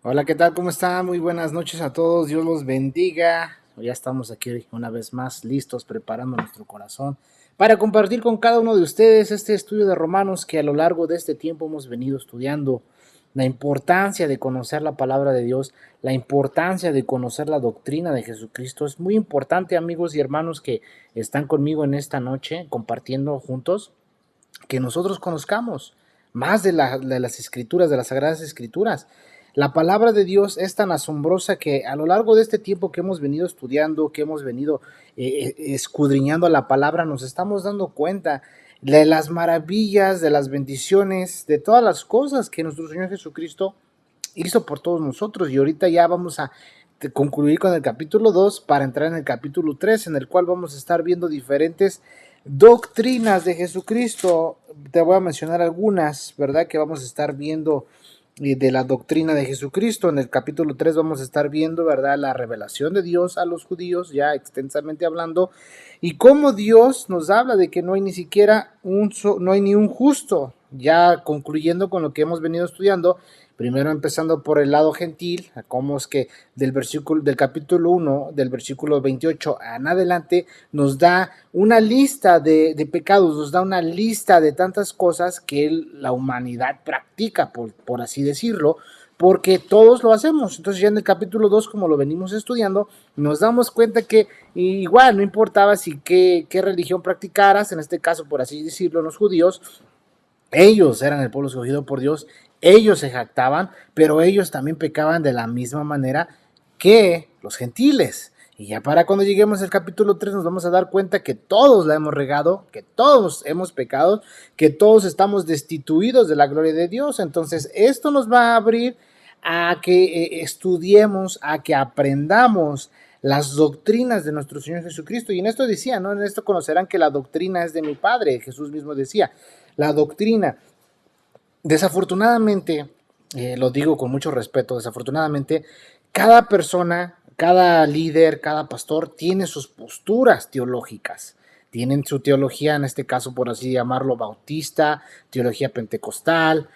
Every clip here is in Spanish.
Hola, ¿qué tal? ¿Cómo están? Muy buenas noches a todos. Dios los bendiga. Ya estamos aquí una vez más listos, preparando nuestro corazón para compartir con cada uno de ustedes este estudio de Romanos que a lo largo de este tiempo hemos venido estudiando. La importancia de conocer la palabra de Dios, la importancia de conocer la doctrina de Jesucristo. Es muy importante, amigos y hermanos que están conmigo en esta noche compartiendo juntos, que nosotros conozcamos más de las escrituras, de las sagradas escrituras. La palabra de Dios es tan asombrosa que a lo largo de este tiempo que hemos venido estudiando, que hemos venido escudriñando la palabra, nos estamos dando cuenta de las maravillas, de las bendiciones, de todas las cosas que nuestro Señor Jesucristo hizo por todos nosotros. Y ahorita ya vamos a concluir con el capítulo 2 para entrar en el capítulo 3, en el cual vamos a estar viendo diferentes doctrinas de Jesucristo. Te voy a mencionar algunas, ¿verdad? Que vamos a estar viendo de la doctrina de Jesucristo. En el capítulo 3 vamos a estar viendo, ¿verdad?, la revelación de Dios a los judíos, ya extensamente hablando, y cómo Dios nos habla de que no hay ni siquiera no hay ni un justo. Ya concluyendo con lo que hemos venido estudiando, primero empezando por el lado gentil, cómo es que del capítulo 1, del versículo 28 en adelante, nos da una lista de pecados, nos da una lista de tantas cosas que la humanidad practica, por así decirlo, porque todos lo hacemos. Entonces ya en el capítulo 2, como lo venimos estudiando, nos damos cuenta que igual no importaba si qué religión practicaras, en este caso, por así decirlo, los judíos, ellos eran el pueblo escogido por Dios, ellos se jactaban, pero ellos también pecaban de la misma manera que los gentiles. Y ya para cuando lleguemos al capítulo 3 nos vamos a dar cuenta que todos la hemos regado, que todos hemos pecado, que todos estamos destituidos de la gloria de Dios. Entonces esto nos va a abrir a que estudiemos, a que aprendamos las doctrinas de nuestro Señor Jesucristo. Y en esto decía, ¿no? En esto conocerán que la doctrina es de mi Padre. Jesús mismo decía, la doctrina. Desafortunadamente, lo digo con mucho respeto, desafortunadamente, cada persona, cada líder, cada pastor tiene sus posturas teológicas. Tienen su teología, en este caso, por así llamarlo, bautista, teología pentecostal,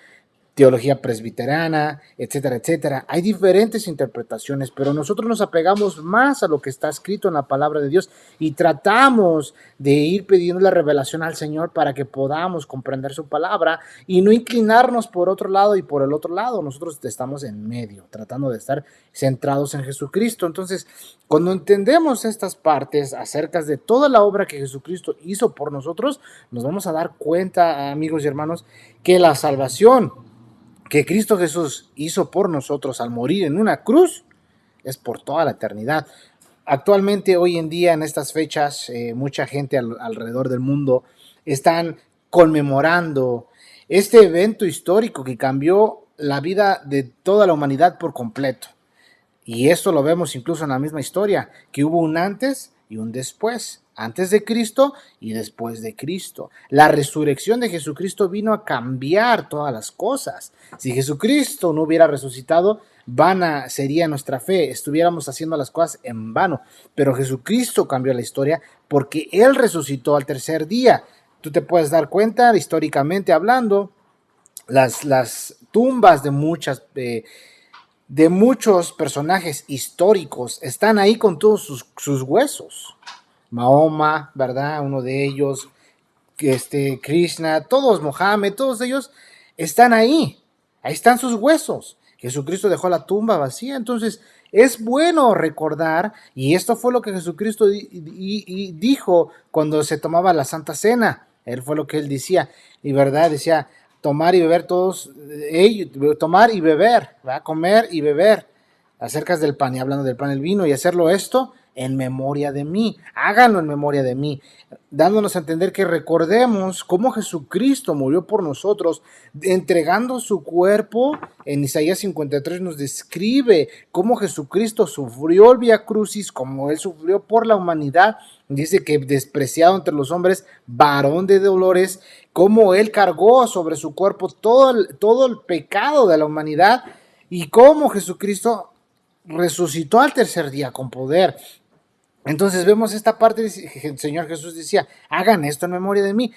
teología presbiterana, etcétera, etcétera. Hay diferentes interpretaciones, pero nosotros nos apegamos más a lo que está escrito en la palabra de Dios y tratamos de ir pidiendo la revelación al Señor para que podamos comprender su palabra y no inclinarnos por otro lado y por el otro lado. Nosotros estamos en medio, tratando de estar centrados en Jesucristo. Entonces, cuando entendemos estas partes acerca de toda la obra que Jesucristo hizo por nosotros, nos vamos a dar cuenta, amigos y hermanos, que la salvación que Cristo Jesús hizo por nosotros al morir en una cruz es por toda la eternidad. Actualmente, hoy en día, en estas fechas, mucha gente alrededor del mundo están conmemorando este evento histórico que cambió la vida de toda la humanidad por completo. Y esto lo vemos incluso en la misma historia, que hubo un antes y un después, antes de Cristo y después de Cristo. La resurrección de Jesucristo vino a cambiar todas las cosas. Si Jesucristo no hubiera resucitado, vana sería nuestra fe, estuviéramos haciendo las cosas en vano. Pero Jesucristo cambió la historia porque Él resucitó al tercer día. Tú te puedes dar cuenta, históricamente hablando, las tumbas de muchos personajes históricos están ahí con todos sus huesos. Mahoma, ¿verdad? Uno de ellos, Krishna, todos, Mohammed, todos ellos están ahí. Ahí están sus huesos. Jesucristo dejó la tumba vacía. Entonces, es bueno recordar, y esto fue lo que Jesucristo dijo cuando se tomaba la Santa Cena. Él fue lo que él decía, y verdad, decía, tomar y beber todos, tomar y beber, ¿verdad? Comer y beber acerca del pan, y hablando del pan y el vino, y hacerlo esto en memoria de mí, háganlo en memoria de mí, dándonos a entender que recordemos cómo Jesucristo murió por nosotros, entregando su cuerpo. En Isaías 53 nos describe cómo Jesucristo sufrió el Vía Crucis, como Él sufrió por la humanidad. Dice que despreciado entre los hombres, varón de dolores, cómo Él cargó sobre su cuerpo todo el pecado de la humanidad, y cómo Jesucristo resucitó al tercer día con poder. Entonces vemos esta parte, el Señor Jesús decía, hagan esto en memoria de mí,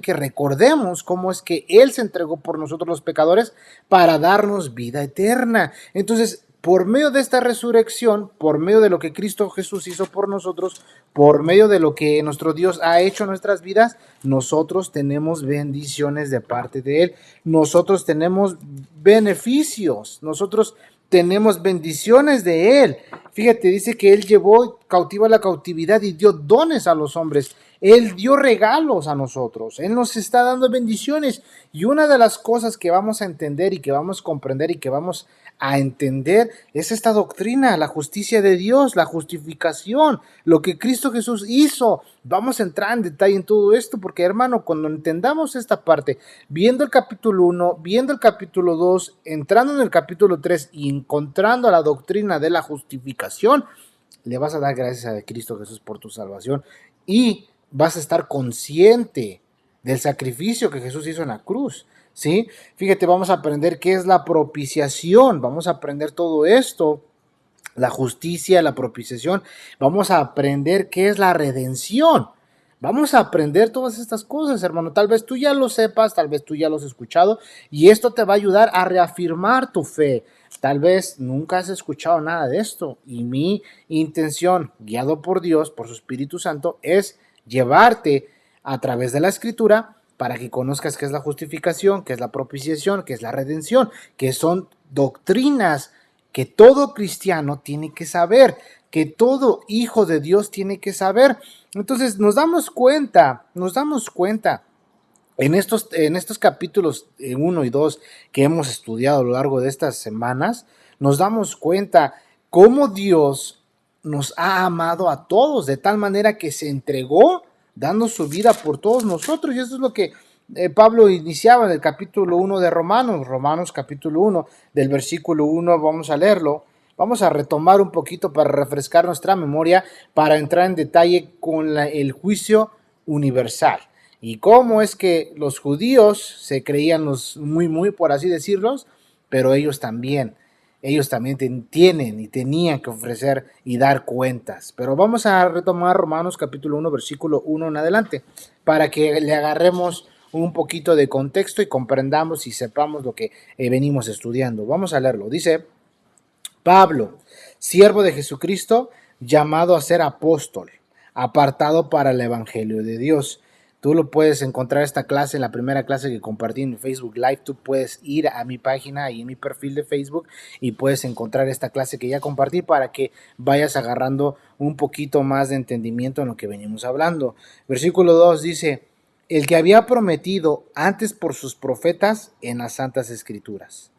que recordemos cómo es que Él se entregó por nosotros los pecadores para darnos vida eterna. Entonces, por medio de esta resurrección, por medio de lo que Cristo Jesús hizo por nosotros, por medio de lo que nuestro Dios ha hecho en nuestras vidas, nosotros tenemos bendiciones de parte de Él, nosotros tenemos beneficios, nosotros tenemos bendiciones de Él. Fíjate, dice que Él llevó cautiva la cautividad y dio dones a los hombres. Él dio regalos a nosotros. Él nos está dando bendiciones. Y una de las cosas que vamos a entender y que vamos a comprender y que vamos a entender es esta doctrina, la justicia de Dios, la justificación, lo que Cristo Jesús hizo. Vamos a entrar en detalle en todo esto porque, hermano, cuando entendamos esta parte, viendo el capítulo 1, viendo el capítulo 2, entrando en el capítulo 3 y encontrando la doctrina de la justificación, le vas a dar gracias a Cristo Jesús por tu salvación y vas a estar consciente del sacrificio que Jesús hizo en la cruz, ¿sí? Fíjate, vamos a aprender qué es la propiciación, vamos a aprender todo esto, la justicia, la propiciación, vamos a aprender qué es la redención. Vamos a aprender todas estas cosas, hermano. Tal vez tú ya lo sepas, tal vez tú ya lo has escuchado, y esto te va a ayudar a reafirmar tu fe. Tal vez nunca has escuchado nada de esto, y mi intención, guiado por Dios, por su Espíritu Santo, es llevarte a través de la Escritura para que conozcas qué es la justificación, qué es la propiciación, qué es la redención, que son doctrinas que todo cristiano tiene que saber, que todo hijo de Dios tiene que saber. Entonces nos damos cuenta en estos capítulos 1 y 2 que hemos estudiado a lo largo de estas semanas, nos damos cuenta cómo Dios nos ha amado a todos de tal manera que se entregó dando su vida por todos nosotros. Y eso es lo que Pablo iniciaba en el capítulo 1 de Romanos capítulo 1, del versículo 1, vamos a leerlo. Vamos a retomar un poquito para refrescar nuestra memoria, para entrar en detalle con el juicio universal. Y cómo es que los judíos se creían los muy, por así decirlos, pero ellos también tienen y tenían que ofrecer y dar cuentas. Pero vamos a retomar Romanos capítulo 1, versículo 1 en adelante, para que le agarremos un poquito de contexto y comprendamos y sepamos lo que venimos estudiando. Vamos a leerlo. Dice: Pablo, siervo de Jesucristo, llamado a ser apóstol, apartado para el evangelio de Dios. Tú lo puedes encontrar esta clase en la primera clase que compartí en Facebook Live. Tú puedes ir a mi página y en mi perfil de Facebook y puedes encontrar esta clase que ya compartí para que vayas agarrando un poquito más de entendimiento en lo que venimos hablando. Versículo 2 dice: el que había prometido antes por sus profetas en las santas escrituras,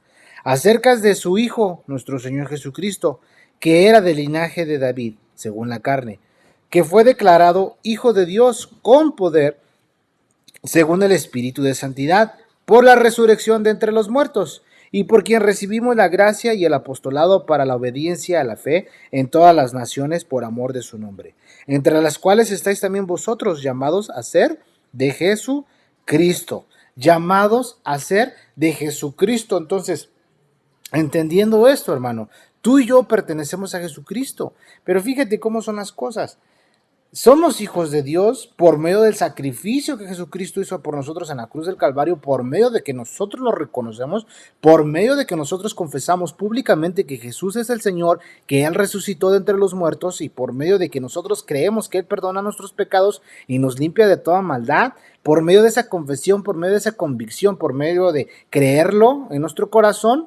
acerca de su Hijo, nuestro Señor Jesucristo, que era del linaje de David, según la carne, que fue declarado Hijo de Dios con poder, según el Espíritu de Santidad, por la resurrección de entre los muertos, y por quien recibimos la gracia y el apostolado para la obediencia a la fe en todas las naciones por amor de su nombre, entre las cuales estáis también vosotros, llamados a ser de Jesucristo, llamados a ser de Jesucristo. Entonces, entendiendo esto, hermano, tú y yo pertenecemos a Jesucristo, pero fíjate cómo son las cosas. Somos hijos de Dios por medio del sacrificio que Jesucristo hizo por nosotros en la cruz del Calvario, por medio de que nosotros lo reconocemos, por medio de que nosotros confesamos públicamente que Jesús es el Señor, que Él resucitó de entre los muertos, y por medio de que nosotros creemos que Él perdona nuestros pecados y nos limpia de toda maldad. Por medio de esa confesión, por medio de esa convicción, por medio de creerlo en nuestro corazón,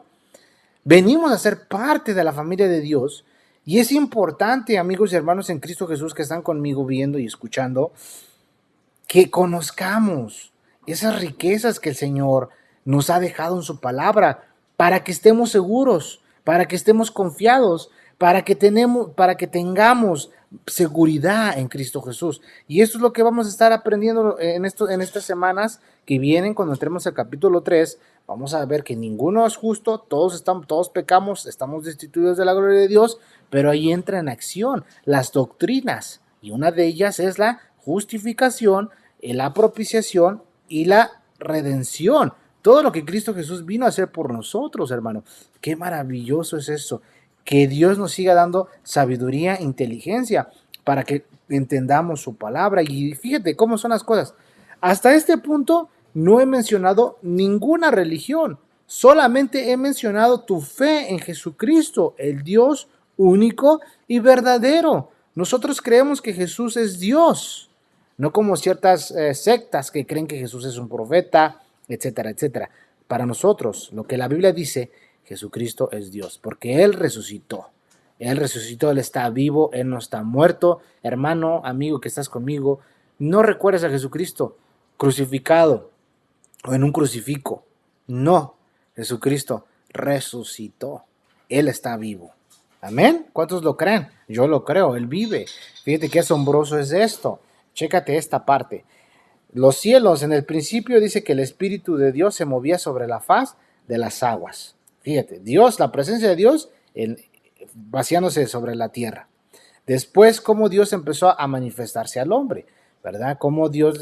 venimos a ser parte de la familia de Dios. Y es importante, amigos y hermanos en Cristo Jesús que están conmigo viendo y escuchando, que conozcamos esas riquezas que el Señor nos ha dejado en su palabra, para que estemos seguros, para que estemos confiados, para que tengamos seguridad en Cristo Jesús. Y esto es lo que vamos a estar aprendiendo en estas semanas que vienen. Cuando entremos al capítulo 3, vamos a ver que ninguno es justo, todos pecamos, estamos destituidos de la gloria de Dios, pero ahí entra en acción las doctrinas, y una de ellas es la justificación, la propiciación y la redención. Todo lo que Cristo Jesús vino a hacer por nosotros, hermano. Qué maravilloso es eso. Que Dios nos siga dando sabiduría e inteligencia para que entendamos su palabra. Y fíjate cómo son las cosas. Hasta este punto no he mencionado ninguna religión. Solamente he mencionado tu fe en Jesucristo, el Dios único y verdadero. Nosotros creemos que Jesús es Dios, no como ciertas sectas que creen que Jesús es un profeta, etcétera, etcétera. Para nosotros, lo que la Biblia dice, Jesucristo es Dios, porque Él resucitó. Él resucitó, Él está vivo, Él no está muerto. Hermano, amigo que estás conmigo, no recuerdes a Jesucristo crucificado o en un crucifijo. No, Jesucristo resucitó. Él está vivo. Amén. ¿Cuántos lo creen? Yo lo creo, Él vive. Fíjate qué asombroso es esto. Chécate esta parte. Los cielos, en el principio dice que el Espíritu de Dios se movía sobre la faz de las aguas. Fíjate, Dios, la presencia de Dios vaciándose sobre la tierra. Después, cómo Dios empezó a manifestarse al hombre, ¿verdad? Cómo Dios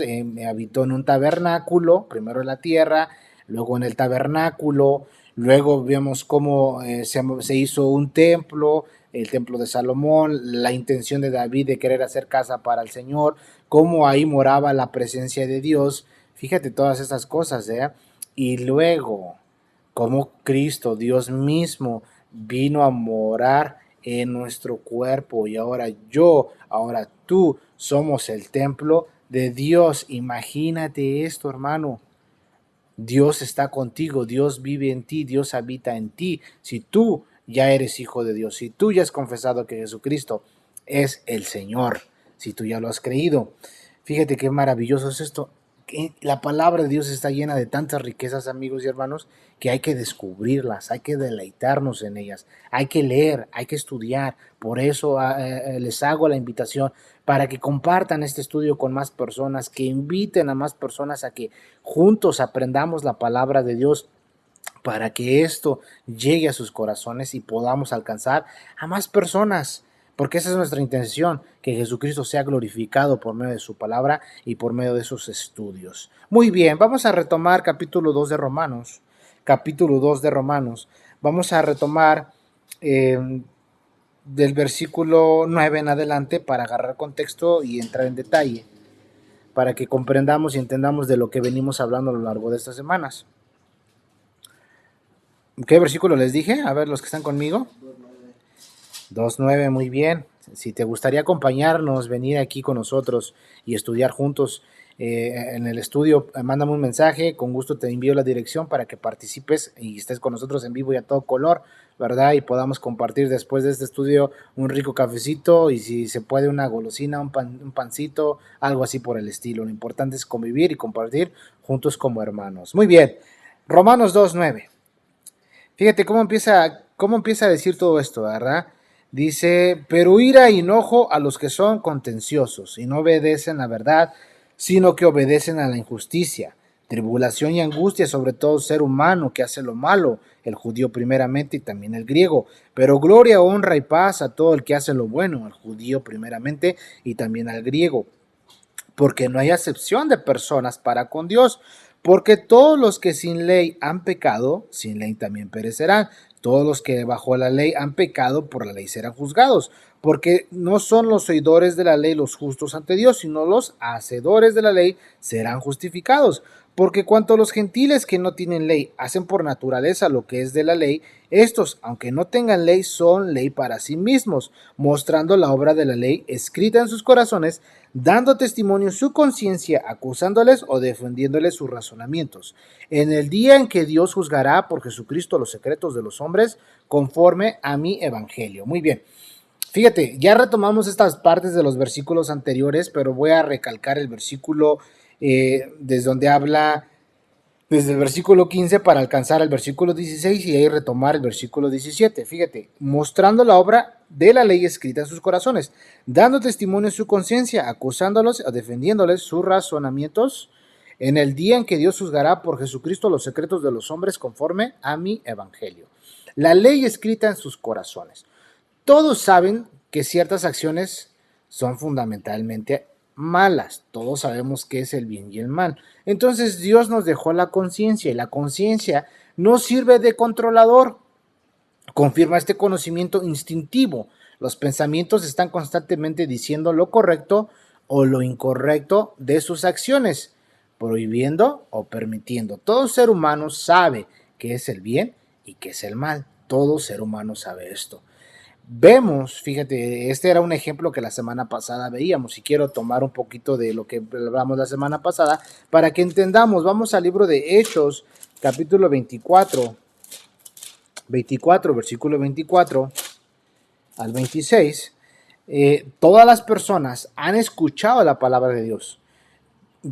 habitó en un tabernáculo, primero en la tierra, luego en el tabernáculo, luego vemos cómo se hizo un templo, el templo de Salomón, la intención de David de querer hacer casa para el Señor, cómo ahí moraba la presencia de Dios. Fíjate todas estas cosas, ¿eh? Y luego, cómo Cristo, Dios mismo, vino a morar en nuestro cuerpo, y ahora tú somos el templo de Dios. Imagínate esto, hermano. Dios está contigo, Dios vive en ti, Dios habita en ti. Si tú ya eres hijo de Dios, si tú ya has confesado que Jesucristo es el Señor, si tú ya lo has creído, fíjate qué maravilloso es esto. La palabra de Dios está llena de tantas riquezas, amigos y hermanos, que hay que descubrirlas, hay que deleitarnos en ellas, hay que leer, hay que estudiar. Por eso les hago la invitación para que compartan este estudio con más personas, que inviten a más personas a que juntos aprendamos la palabra de Dios, para que esto llegue a sus corazones y podamos alcanzar a más personas. Porque esa es nuestra intención, que Jesucristo sea glorificado por medio de su palabra y por medio de sus estudios. Muy bien, vamos a retomar capítulo 2 de Romanos. Capítulo 2 de Romanos. Vamos a retomar del versículo 9 en adelante para agarrar contexto y entrar en detalle, para que comprendamos y entendamos de lo que venimos hablando a lo largo de estas semanas. ¿Qué versículo les dije? A ver, los que están conmigo. 2.9, muy bien. Si te gustaría acompañarnos, venir aquí con nosotros y estudiar juntos en el estudio, mándame un mensaje, con gusto te envío la dirección para que participes y estés con nosotros en vivo y a todo color, ¿verdad? Y podamos compartir después de este estudio un rico cafecito, y si se puede una golosina, un pancito, algo así por el estilo. Lo importante es convivir y compartir juntos como hermanos. Muy bien, Romanos 2.9. Fíjate cómo empieza a decir todo esto, ¿verdad? Dice, pero ira y enojo a los que son contenciosos y no obedecen la verdad, sino que obedecen a la injusticia. tribulación y angustia sobre todo ser humano que hace lo malo, el judío primeramente y también el griego, pero gloria, honra y paz a todo el que hace lo bueno, el judío primeramente y también al griego, porque no hay acepción de personas para con Dios, porque todos los que sin ley han pecado, sin ley también perecerán. Todos los que bajo la ley han pecado, por la ley serán juzgados, porque no son los oidores de la ley los justos ante Dios, sino los hacedores de la ley serán justificados. Porque cuanto los gentiles que no tienen ley hacen por naturaleza lo que es de la ley, estos, aunque no tengan ley, son ley para sí mismos, mostrando la obra de la ley escrita en sus corazones, dando testimonio su conciencia, acusándoles o defendiéndoles sus razonamientos. En el día en que Dios juzgará por Jesucristo los secretos de los hombres, conforme a mi evangelio. Muy bien. Fíjate, ya retomamos estas partes de los versículos anteriores, pero voy a recalcar el versículo desde donde habla, desde el versículo 15 para alcanzar el versículo 16 y ahí retomar el versículo 17. Fíjate, mostrando la obra de la ley escrita en sus corazones, dando testimonio en su conciencia, acusándolos o defendiéndoles sus razonamientos, en el día en que Dios juzgará por Jesucristo los secretos de los hombres conforme a mi evangelio. La ley escrita en sus corazones. Todos saben que ciertas acciones son fundamentalmente malas. Todos sabemos qué es el bien y el mal. Entonces Dios nos dejó la conciencia y la conciencia no sirve de controlador. Confirma este conocimiento instintivo. Los pensamientos están constantemente diciendo lo correcto o lo incorrecto de sus acciones, prohibiendo o permitiendo. Todo ser humano sabe qué es el bien y qué es el mal. Todo ser humano sabe esto. Vemos, fíjate, este era un ejemplo que la semana pasada veíamos y quiero tomar un poquito de lo que hablamos la semana pasada para que entendamos. Vamos al libro de Hechos, capítulo 24, versículo 24 al 26. Todas las personas han escuchado la palabra de Dios.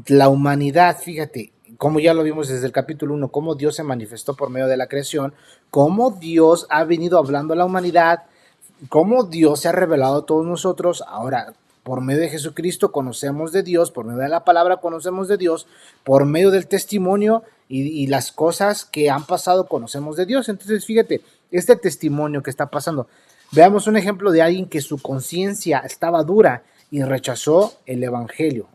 La humanidad, fíjate, como ya lo vimos desde el capítulo 1, cómo Dios se manifestó por medio de la creación, cómo Dios ha venido hablando a la humanidad, cómo Dios se ha revelado a todos nosotros. Ahora, por medio de Jesucristo conocemos de Dios, por medio de la palabra conocemos de Dios, por medio del testimonio y las cosas que han pasado conocemos de Dios. Entonces, fíjate, este testimonio que está pasando, veamos un ejemplo de alguien que su conciencia estaba dura y rechazó el evangelio,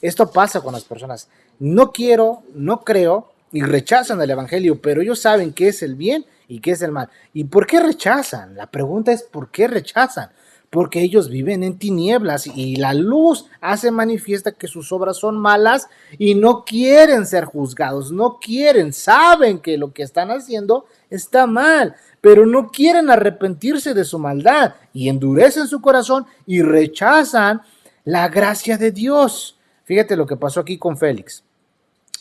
Esto pasa con las personas. No quiero, no creo y rechazan el evangelio, pero ellos saben qué es el bien y qué es el mal. ¿Y por qué rechazan? La pregunta es ¿por qué rechazan? Porque ellos viven en tinieblas y la luz hace manifiesta que sus obras son malas y no quieren ser juzgados, no quieren, saben que lo que están haciendo está mal, pero no quieren arrepentirse de su maldad y endurecen su corazón y rechazan la gracia de Dios. Fíjate lo que pasó aquí con Félix.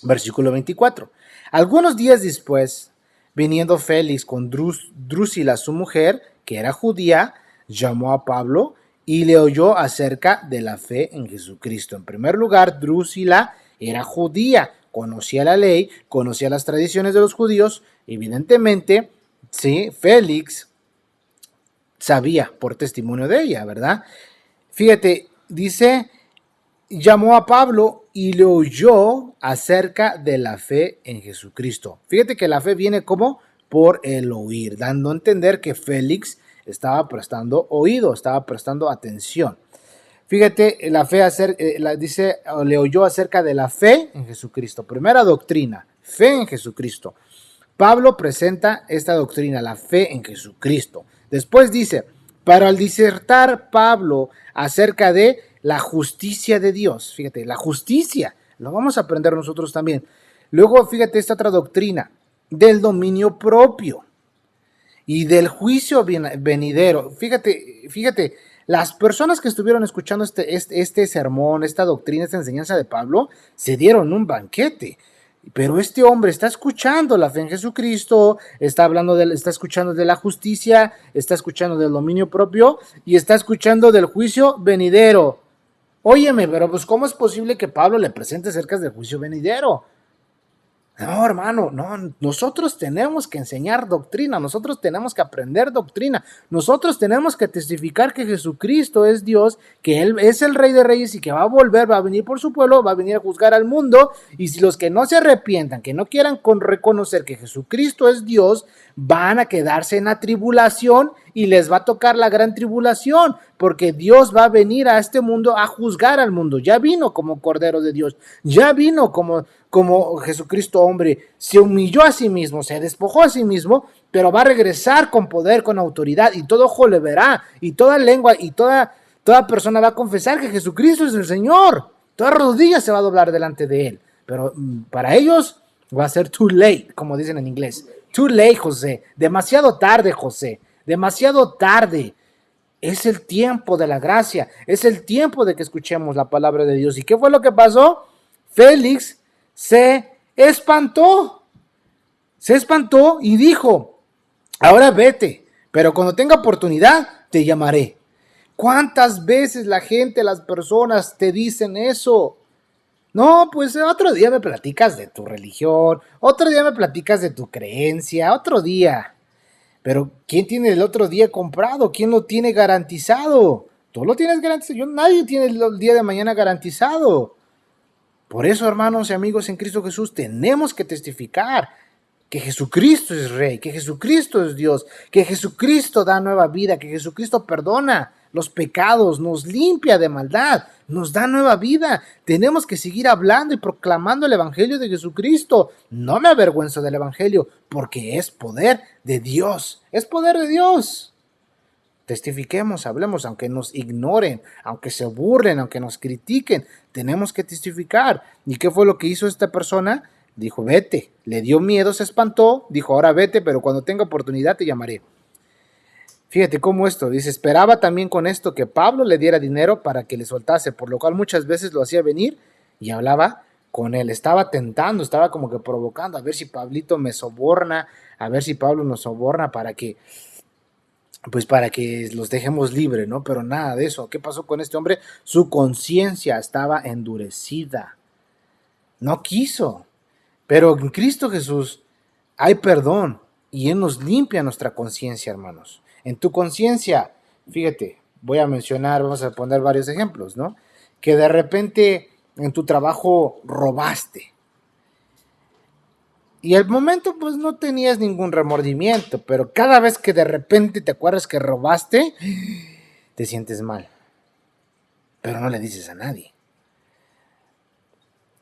Versículo 24. Algunos días después, viniendo Félix con Drusila, su mujer, que era judía, llamó a Pablo y le oyó acerca de la fe en Jesucristo. En primer lugar, Drusila era judía, conocía la ley, conocía las tradiciones de los judíos. Evidentemente, sí, Félix sabía por testimonio de ella, ¿verdad? Fíjate, dice, llamó a Pablo y le oyó acerca de la fe en Jesucristo. Fíjate que la fe viene como por el oír, dando a entender que Félix estaba prestando oído, estaba prestando atención. Fíjate, la fe dice, le oyó acerca de la fe en Jesucristo. Primera doctrina, fe en Jesucristo. Pablo presenta esta doctrina, la fe en Jesucristo. Después dice, para al disertar Pablo acerca de la justicia de Dios, fíjate, la justicia, lo vamos a aprender nosotros también. Luego, fíjate esta otra doctrina, del dominio propio y del juicio venidero. Fíjate, las personas que estuvieron escuchando este sermón, esta doctrina, esta enseñanza de Pablo, se dieron un banquete. Pero este hombre está escuchando la fe en Jesucristo, está escuchando de la justicia, está escuchando del dominio propio y está escuchando del juicio venidero. Óyeme, pero pues ¿cómo es posible que Pablo le presente acerca del juicio venidero? No, hermano, no, nosotros tenemos que enseñar doctrina, nosotros tenemos que aprender doctrina, nosotros tenemos que testificar que Jesucristo es Dios, que Él es el Rey de Reyes y que va a volver, va a venir por su pueblo, va a venir a juzgar al mundo, y si los que no se arrepientan, que no quieran reconocer que Jesucristo es Dios, van a quedarse en la tribulación y les va a tocar la gran tribulación, porque Dios va a venir a este mundo a juzgar al mundo. Ya vino como Cordero de Dios, ya vino como Jesucristo hombre, se humilló a sí mismo, se despojó a sí mismo, pero va a regresar con poder, con autoridad, y todo ojo le verá, y toda lengua y toda persona va a confesar que Jesucristo es el Señor. Toda rodilla se va a doblar delante de Él. Pero para ellos va a ser too late, como dicen en inglés. Too late, José. Demasiado tarde, José. Demasiado tarde. Es el tiempo de la gracia. Es el tiempo de que escuchemos la palabra de Dios. ¿Y qué fue lo que pasó? Félix se espantó. Se espantó y dijo, ahora vete, pero cuando tenga oportunidad te llamaré. ¿Cuántas veces la gente, las personas te dicen eso? No, pues otro día me platicas de tu religión, otro día me platicas de tu creencia, otro día. Pero ¿quién tiene el otro día comprado? ¿Quién lo tiene garantizado? Tú lo tienes garantizado. Nadie tiene el día de mañana garantizado. Por eso, hermanos y amigos en Cristo Jesús, tenemos que testificar que Jesucristo es Rey, que Jesucristo es Dios, que Jesucristo da nueva vida, que Jesucristo perdona los pecados, nos limpia de maldad, nos da nueva vida. Tenemos que seguir hablando y proclamando el Evangelio de Jesucristo. No me avergüenzo del Evangelio, porque es poder de Dios, es poder de Dios. Testifiquemos, hablemos, aunque nos ignoren, aunque se burlen, aunque nos critiquen, tenemos que testificar. ¿Y qué fue lo que hizo esta persona? Dijo, vete. Le dio miedo, se espantó, dijo, ahora vete, pero cuando tenga oportunidad te llamaré. Fíjate cómo esto, dice, esperaba también con esto que Pablo le diera dinero para que le soltase, por lo cual muchas veces lo hacía venir y hablaba con él. Estaba tentando, estaba como que provocando, a ver si Pablito me soborna, a ver si Pablo nos soborna para que los dejemos libre, ¿no? Pero nada de eso. ¿Qué pasó con este hombre? Su conciencia estaba endurecida. No quiso. Pero en Cristo Jesús hay perdón y Él nos limpia nuestra conciencia, hermanos. En tu conciencia, fíjate, vamos a poner varios ejemplos, ¿no? Que de repente en tu trabajo robaste. Y al momento pues no tenías ningún remordimiento, pero cada vez que de repente te acuerdas que robaste, te sientes mal. Pero no le dices a nadie.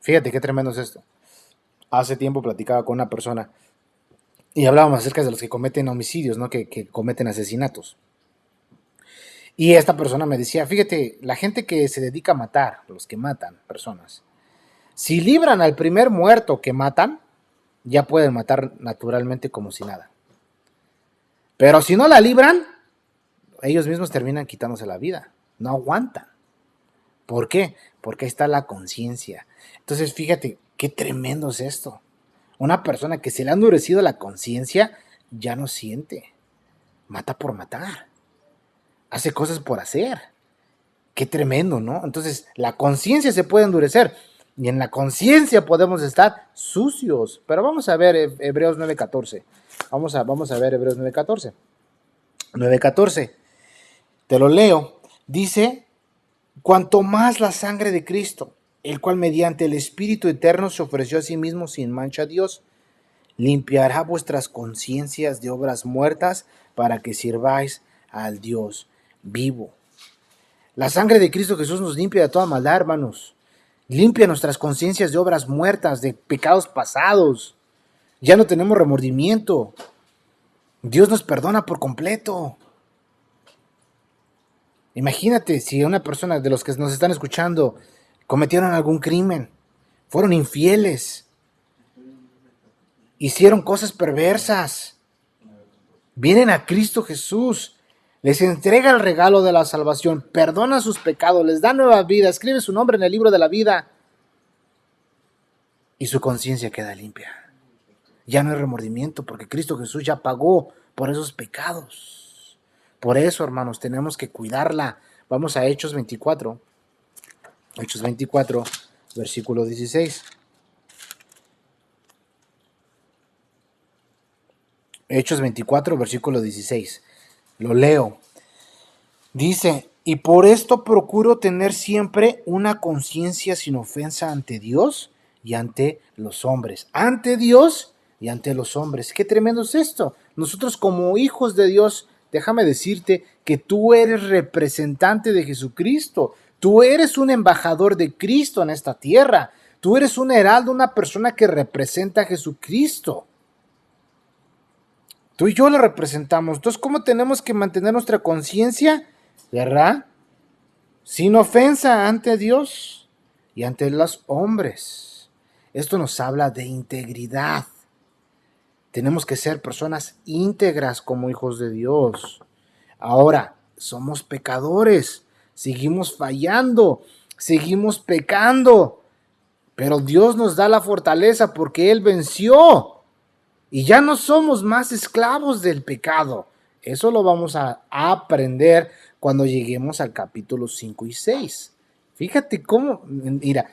Fíjate qué tremendo es esto. Hace tiempo platicaba con una persona y hablábamos acerca de los que cometen homicidios, ¿no? Que cometen asesinatos. Y esta persona me decía, fíjate, la gente que se dedica a matar, los que matan personas, si libran al primer muerto que matan, ya pueden matar naturalmente como si nada. Pero si no la libran, ellos mismos terminan quitándose la vida. No aguantan. ¿Por qué? Porque ahí está la conciencia. Entonces, fíjate, qué tremendo es esto. Una persona que se le ha endurecido la conciencia ya no siente. Mata por matar. Hace cosas por hacer. Qué tremendo, ¿no? Entonces, la conciencia se puede endurecer. Y en la conciencia podemos estar sucios. Pero vamos a ver Hebreos 9:14. Vamos a ver Hebreos 9:14. 9:14. Te lo leo. Dice, cuanto más la sangre de Cristo, el cual mediante el Espíritu Eterno se ofreció a sí mismo sin mancha a Dios, limpiará vuestras conciencias de obras muertas para que sirváis al Dios vivo. La sangre de Cristo Jesús nos limpia de toda maldad, hermanos. Limpia nuestras conciencias de obras muertas, de pecados pasados. Ya no tenemos remordimiento. Dios nos perdona por completo. Imagínate si una persona de los que nos están escuchando cometieron algún crimen, fueron infieles, hicieron cosas perversas, vienen a Cristo Jesús, les entrega el regalo de la salvación, perdona sus pecados, les da nueva vida, escribe su nombre en el libro de la vida y su conciencia queda limpia. Ya no hay remordimiento porque Cristo Jesús ya pagó por esos pecados. Por eso, hermanos, tenemos que cuidarla. Vamos a Hechos 24. Hechos 24, versículo 16. Hechos 24, versículo 16. Lo leo. Dice, y por esto procuro tener siempre una conciencia sin ofensa ante Dios y ante los hombres. Ante Dios y ante los hombres. Qué tremendo es esto. Nosotros como hijos de Dios, déjame decirte que tú eres representante de Jesucristo. Tú eres un embajador de Cristo en esta tierra. Tú eres un heraldo, una persona que representa a Jesucristo. Tú y yo lo representamos. Entonces, ¿cómo tenemos que mantener nuestra conciencia? ¿Verdad? Sin ofensa ante Dios y ante los hombres. Esto nos habla de integridad. Tenemos que ser personas íntegras como hijos de Dios. Ahora, somos pecadores. Seguimos fallando. Seguimos pecando. Pero Dios nos da la fortaleza porque Él venció. Y ya no somos más esclavos del pecado. Eso lo vamos a aprender cuando lleguemos al capítulo 5 y 6. Fíjate cómo, mira,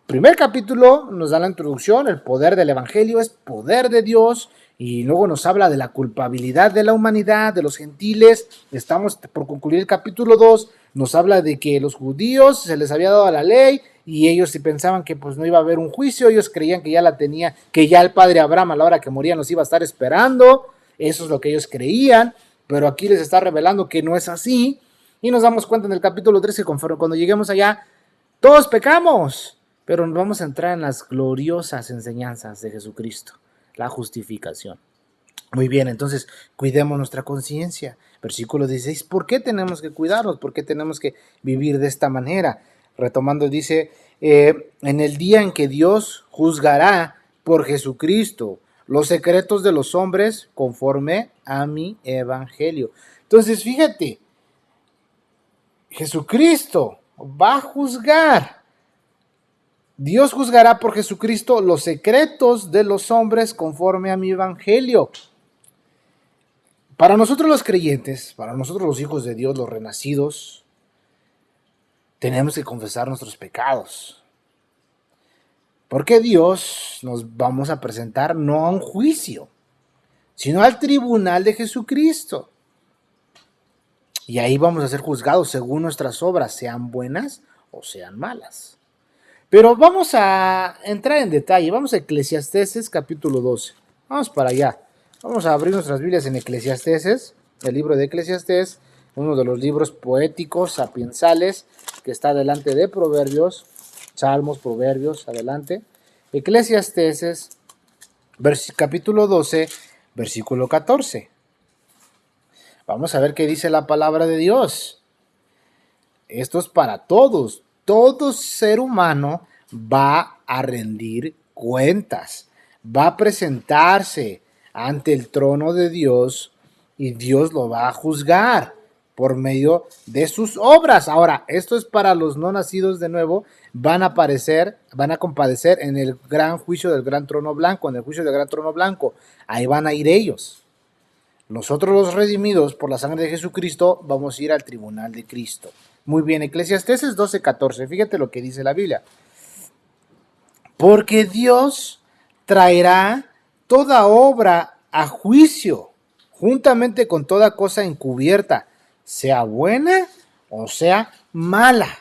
primer capítulo nos da la introducción, el poder del evangelio es poder de Dios, y luego nos habla de la culpabilidad de la humanidad, de los gentiles. Estamos por concluir el capítulo 2, nos habla de que los judíos se les había dado la ley, y ellos si pensaban que pues no iba a haber un juicio, ellos creían que ya la tenía, que ya el padre Abraham a la hora que morían los iba a estar esperando. Eso es lo que ellos creían, pero aquí les está revelando que no es así, y nos damos cuenta en el capítulo 13 que cuando lleguemos allá, todos pecamos, pero nos vamos a entrar en las gloriosas enseñanzas de Jesucristo, la justificación. Muy bien, entonces cuidemos nuestra conciencia. Versículo 16, ¿por qué tenemos que cuidarnos? ¿Por qué tenemos que vivir de esta manera? Retomando, dice, en el día en que Dios juzgará por Jesucristo los secretos de los hombres conforme a mi evangelio. Entonces, fíjate, Jesucristo va a juzgar. Dios juzgará por Jesucristo los secretos de los hombres conforme a mi evangelio. Para nosotros los creyentes, para nosotros los hijos de Dios, los renacidos, tenemos que confesar nuestros pecados. Porque Dios nos vamos a presentar no a un juicio, sino al tribunal de Jesucristo. Y ahí vamos a ser juzgados según nuestras obras, sean buenas o sean malas. Pero vamos a entrar en detalle. Vamos a Eclesiastés capítulo 12. Vamos para allá. Vamos a abrir nuestras Biblias en Eclesiastés, el libro de Eclesiastés, uno de los libros poéticos, sapiensales, que está delante de Proverbios, Salmos, Proverbios, adelante. Eclesiastés, capítulo 12, versículo 14. Vamos a ver qué dice la palabra de Dios. Esto es para todos. Todo ser humano va a rendir cuentas, va a presentarse ante el trono de Dios y Dios lo va a juzgar por medio de sus obras. Ahora, esto es para los no nacidos de nuevo, van a compadecer en el gran juicio del gran trono blanco, en el juicio del gran trono blanco. Ahí van a ir ellos. Nosotros los redimidos por la sangre de Jesucristo vamos a ir al tribunal de Cristo. Muy bien, Eclesiastés 12:14, fíjate lo que dice la Biblia. Porque Dios traerá toda obra a juicio, juntamente con toda cosa encubierta, sea buena o sea mala.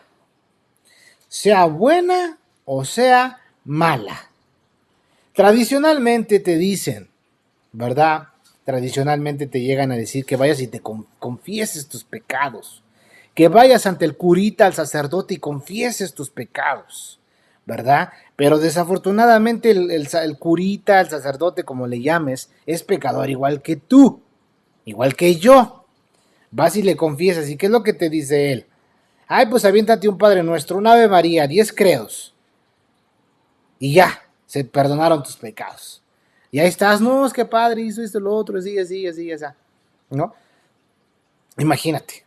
Sea buena o sea mala. Tradicionalmente te dicen, ¿verdad? Tradicionalmente te llegan a decir que vayas y te confieses tus pecados, que vayas ante el curita, al sacerdote y confieses tus pecados, ¿verdad? Pero desafortunadamente el curita, el sacerdote, como le llames, es pecador igual que tú, igual que yo. Vas y le confiesas, ¿y qué es lo que te dice él? Ay, pues aviéntate un Padre Nuestro, un Ave María, 10 credos, y ya, se perdonaron tus pecados. Y ahí estás, no, es que padre hizo esto, lo otro, así, ¿no? Imagínate.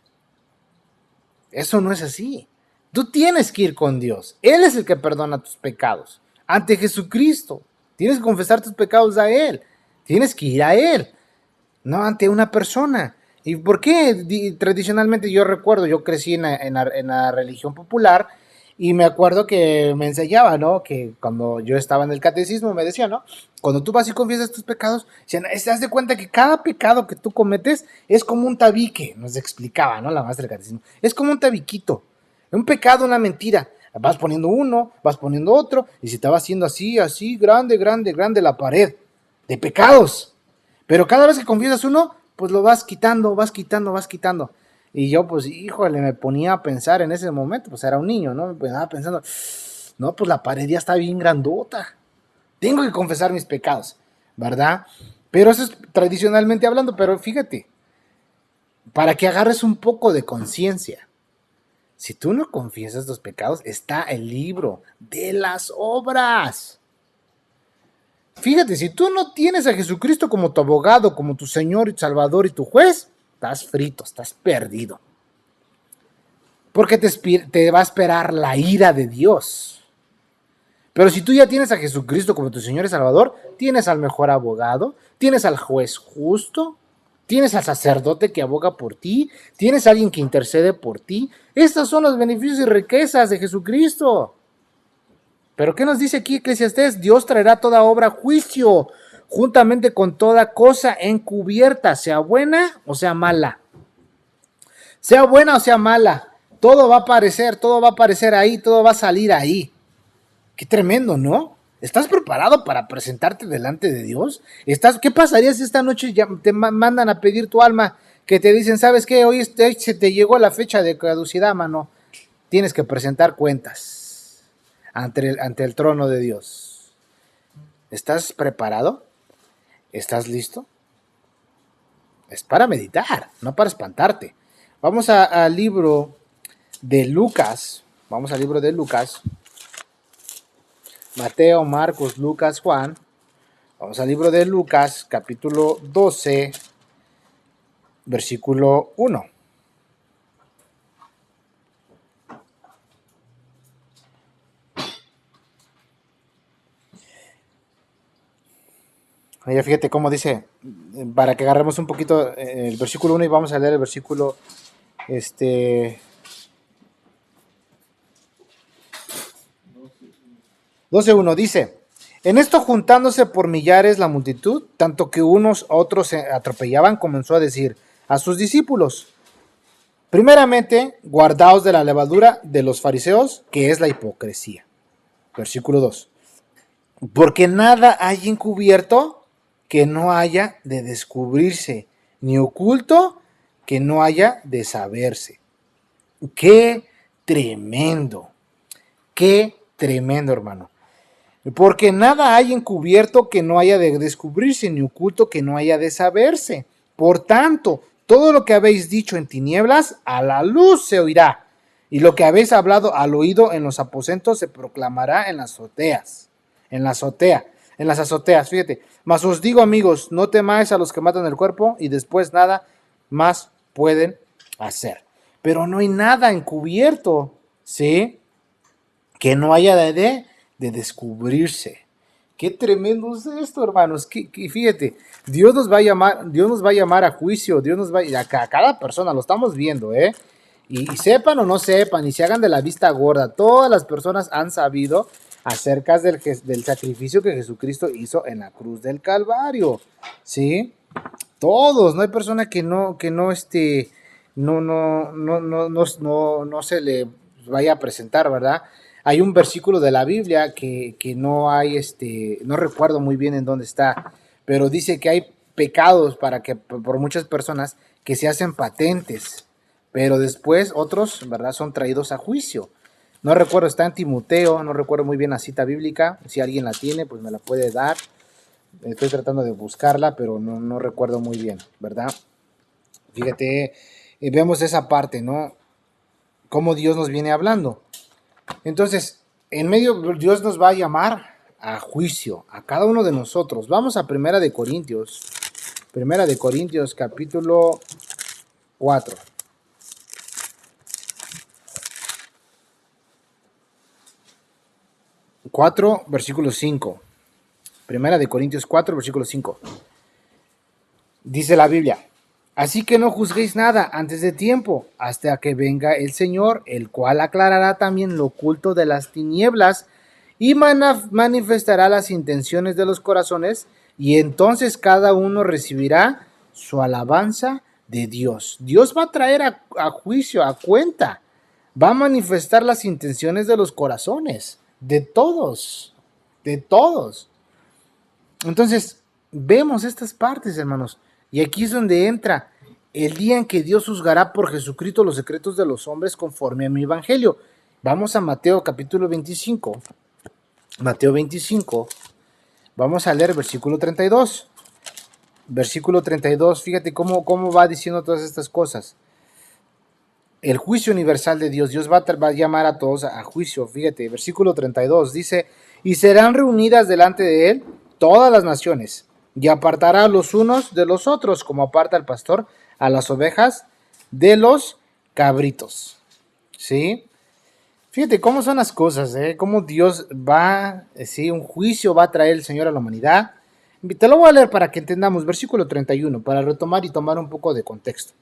Eso no es así. Tú tienes que ir con Dios. Él es el que perdona tus pecados. Ante Jesucristo. Tienes que confesar tus pecados a Él. Tienes que ir a Él. No ante una persona. ¿Y por qué? Tradicionalmente yo recuerdo, yo crecí en la religión popular Y me acuerdo que me enseñaba, ¿no? Que cuando yo estaba en el catecismo me decía, ¿no? Cuando tú vas y confiesas tus pecados, te das de cuenta que cada pecado que tú cometes es como un tabique, nos explicaba, ¿no? La maestra del catecismo. Es como un tabiquito. Un pecado, una mentira. Vas poniendo uno, vas poniendo otro, y se te va haciendo así, así, grande, grande, grande la pared de pecados. Pero cada vez que confiesas uno, pues lo vas quitando, vas quitando, vas quitando. Y yo, pues, híjole, me ponía a pensar en ese momento, pues era un niño, ¿no? Me estaba pensando, no, pues la pared ya está bien grandota. Tengo que confesar mis pecados, ¿verdad? Pero eso es tradicionalmente hablando, pero fíjate, para que agarres un poco de conciencia. Si tú no confiesas tus pecados, está el libro de las obras. Fíjate, si tú no tienes a Jesucristo como tu abogado, como tu Señor y Salvador y tu juez, estás frito, estás perdido. Porque te va a esperar la ira de Dios. Pero si tú ya tienes a Jesucristo como tu Señor y Salvador, tienes al mejor abogado, tienes al juez justo, tienes al sacerdote que aboga por ti, tienes a alguien que intercede por ti. Estos son los beneficios y riquezas de Jesucristo. Pero ¿qué nos dice aquí Eclesiastés? Dios traerá toda obra a juicio, juntamente con toda cosa encubierta, sea buena o sea mala. Sea buena o sea mala, todo va a aparecer ahí, todo va a salir ahí. Qué tremendo, ¿no? ¿Estás preparado para presentarte delante de Dios? ¿Qué pasaría si esta noche ya te mandan a pedir tu alma? Que te dicen, ¿sabes qué? Hoy se te llegó la fecha de caducidad, mano. Tienes que presentar cuentas ante el trono de Dios. ¿Estás preparado? ¿Estás listo? Es para meditar, no para espantarte. Vamos al libro de Lucas. Vamos al libro de Lucas. Mateo, Marcos, Lucas, Juan. Vamos al libro de Lucas, capítulo 12, versículo 1. Ya fíjate cómo dice, para que agarremos un poquito el versículo 1 y vamos a leer el versículo 12:1. Dice, en esto juntándose por millares la multitud, tanto que unos a otros se atropellaban, comenzó a decir a sus discípulos, primeramente, guardaos de la levadura de los fariseos, que es la hipocresía. Versículo 2. Porque nada hay encubierto que no haya de descubrirse, ni oculto que no haya de saberse. Qué tremendo, hermano. Porque nada hay encubierto que no haya de descubrirse, ni oculto que no haya de saberse. Por tanto, todo lo que habéis dicho en tinieblas, a la luz se oirá. Y lo que habéis hablado al oído en los aposentos se proclamará en las azoteas. En las azoteas, fíjate. Mas os digo, amigos, no temáis a los que matan el cuerpo y después nada más pueden hacer. Pero no hay nada encubierto, ¿sí? Que no haya de descubrirse. Qué tremendo es esto, hermanos. Fíjate, Dios nos va a llamar a juicio, Dios nos va a cada persona, lo estamos viendo, ¿eh? Y sepan o no sepan, y se hagan de la vista gorda, todas las personas han sabido acerca del sacrificio que Jesucristo hizo en la cruz del Calvario, ¿sí? Todos, no hay persona que no se le vaya a presentar, ¿verdad? Hay un versículo de la Biblia que no hay, no recuerdo muy bien en dónde está, pero dice que hay pecados por muchas personas que se hacen patentes, pero después otros, ¿verdad?, son traídos a juicio. No recuerdo, está en Timoteo, no recuerdo muy bien la cita bíblica, si alguien la tiene, pues me la puede dar. Estoy tratando de buscarla, pero no recuerdo muy bien, ¿verdad? Fíjate, vemos esa parte, ¿no? Cómo Dios nos viene hablando. Entonces, en medio, Dios nos va a llamar a juicio, a cada uno de nosotros. Vamos a Primera de Corintios, capítulo 4. Versículo 5. Primera de Corintios 4, versículo 5. Dice la Biblia, Así que no juzguéis nada antes de tiempo, hasta que venga el Señor, el cual aclarará también lo oculto de las tinieblas y manifestará las intenciones de los corazones, y entonces cada uno recibirá su alabanza de Dios. Dios va a traer a juicio, a cuenta, va a manifestar las intenciones de los corazones, de todos, de todos. Entonces, vemos estas partes, hermanos, y aquí es donde entra el día en que Dios juzgará por Jesucristo los secretos de los hombres conforme a mi evangelio. Vamos a Mateo capítulo 25. Mateo 25. Vamos a leer versículo 32. Versículo 32, fíjate cómo va diciendo todas estas cosas. El juicio universal de Dios. Dios va a llamar a todos a juicio. Fíjate, versículo 32 dice: y serán reunidas delante de él todas las naciones, y apartará a los unos de los otros, como aparta el pastor a las ovejas de los cabritos. ¿Sí? Fíjate cómo son las cosas, cómo Dios va, sí, un juicio va a traer el Señor a la humanidad. Te lo voy a leer para que entendamos, versículo 31, para retomar y tomar un poco de contexto.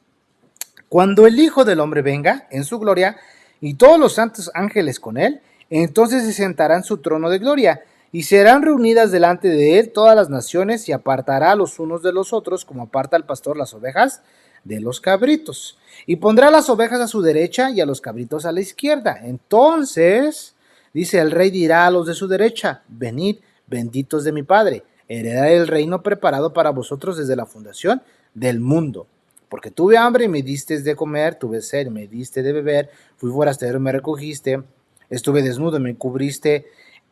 Cuando el Hijo del Hombre venga en su gloria y todos los santos ángeles con él, entonces se sentará en su trono de gloria, y serán reunidas delante de él todas las naciones, y apartará a los unos de los otros, como aparta el pastor las ovejas de los cabritos. Y pondrá las ovejas a su derecha y a los cabritos a la izquierda. Entonces, dice, el rey dirá a los de su derecha: venid, benditos de mi Padre, heredaré el reino preparado para vosotros desde la fundación del mundo. Porque tuve hambre y me diste de comer, tuve sed y me diste de beber, fui forastero y me recogiste, estuve desnudo y me cubriste,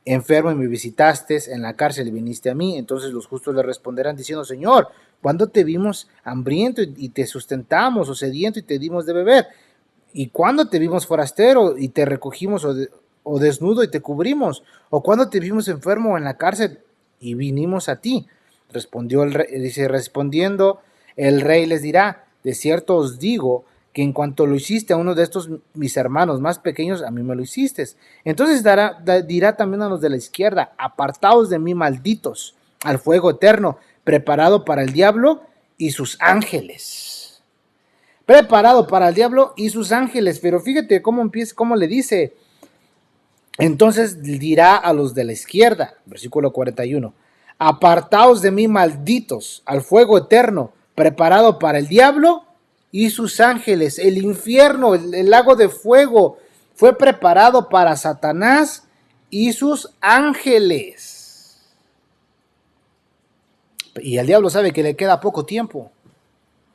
enfermo y me visitaste, en la cárcel y viniste a mí. Entonces los justos le responderán diciendo: Señor, ¿cuándo te vimos hambriento y te sustentamos, o sediento y te dimos de beber? ¿Y cuándo te vimos forastero y te recogimos, o desnudo y te cubrimos? ¿O cuándo te vimos enfermo en la cárcel y vinimos a ti? Respondió el rey, dice, respondiendo el rey les dirá: de cierto os digo que en cuanto lo hiciste a uno de estos mis hermanos más pequeños, a mí me lo hiciste. Entonces dirá también a los de la izquierda: apartaos de mí, malditos, al fuego eterno, preparado para el diablo y sus ángeles. Preparado para el diablo y sus ángeles. Pero fíjate cómo empieza, cómo le dice. Entonces dirá a los de la izquierda, versículo 41, apartaos de mí, malditos, al fuego eterno, preparado para el diablo y sus ángeles. El infierno, el lago de fuego, fue preparado para Satanás y sus ángeles. Y el diablo sabe que le queda poco tiempo.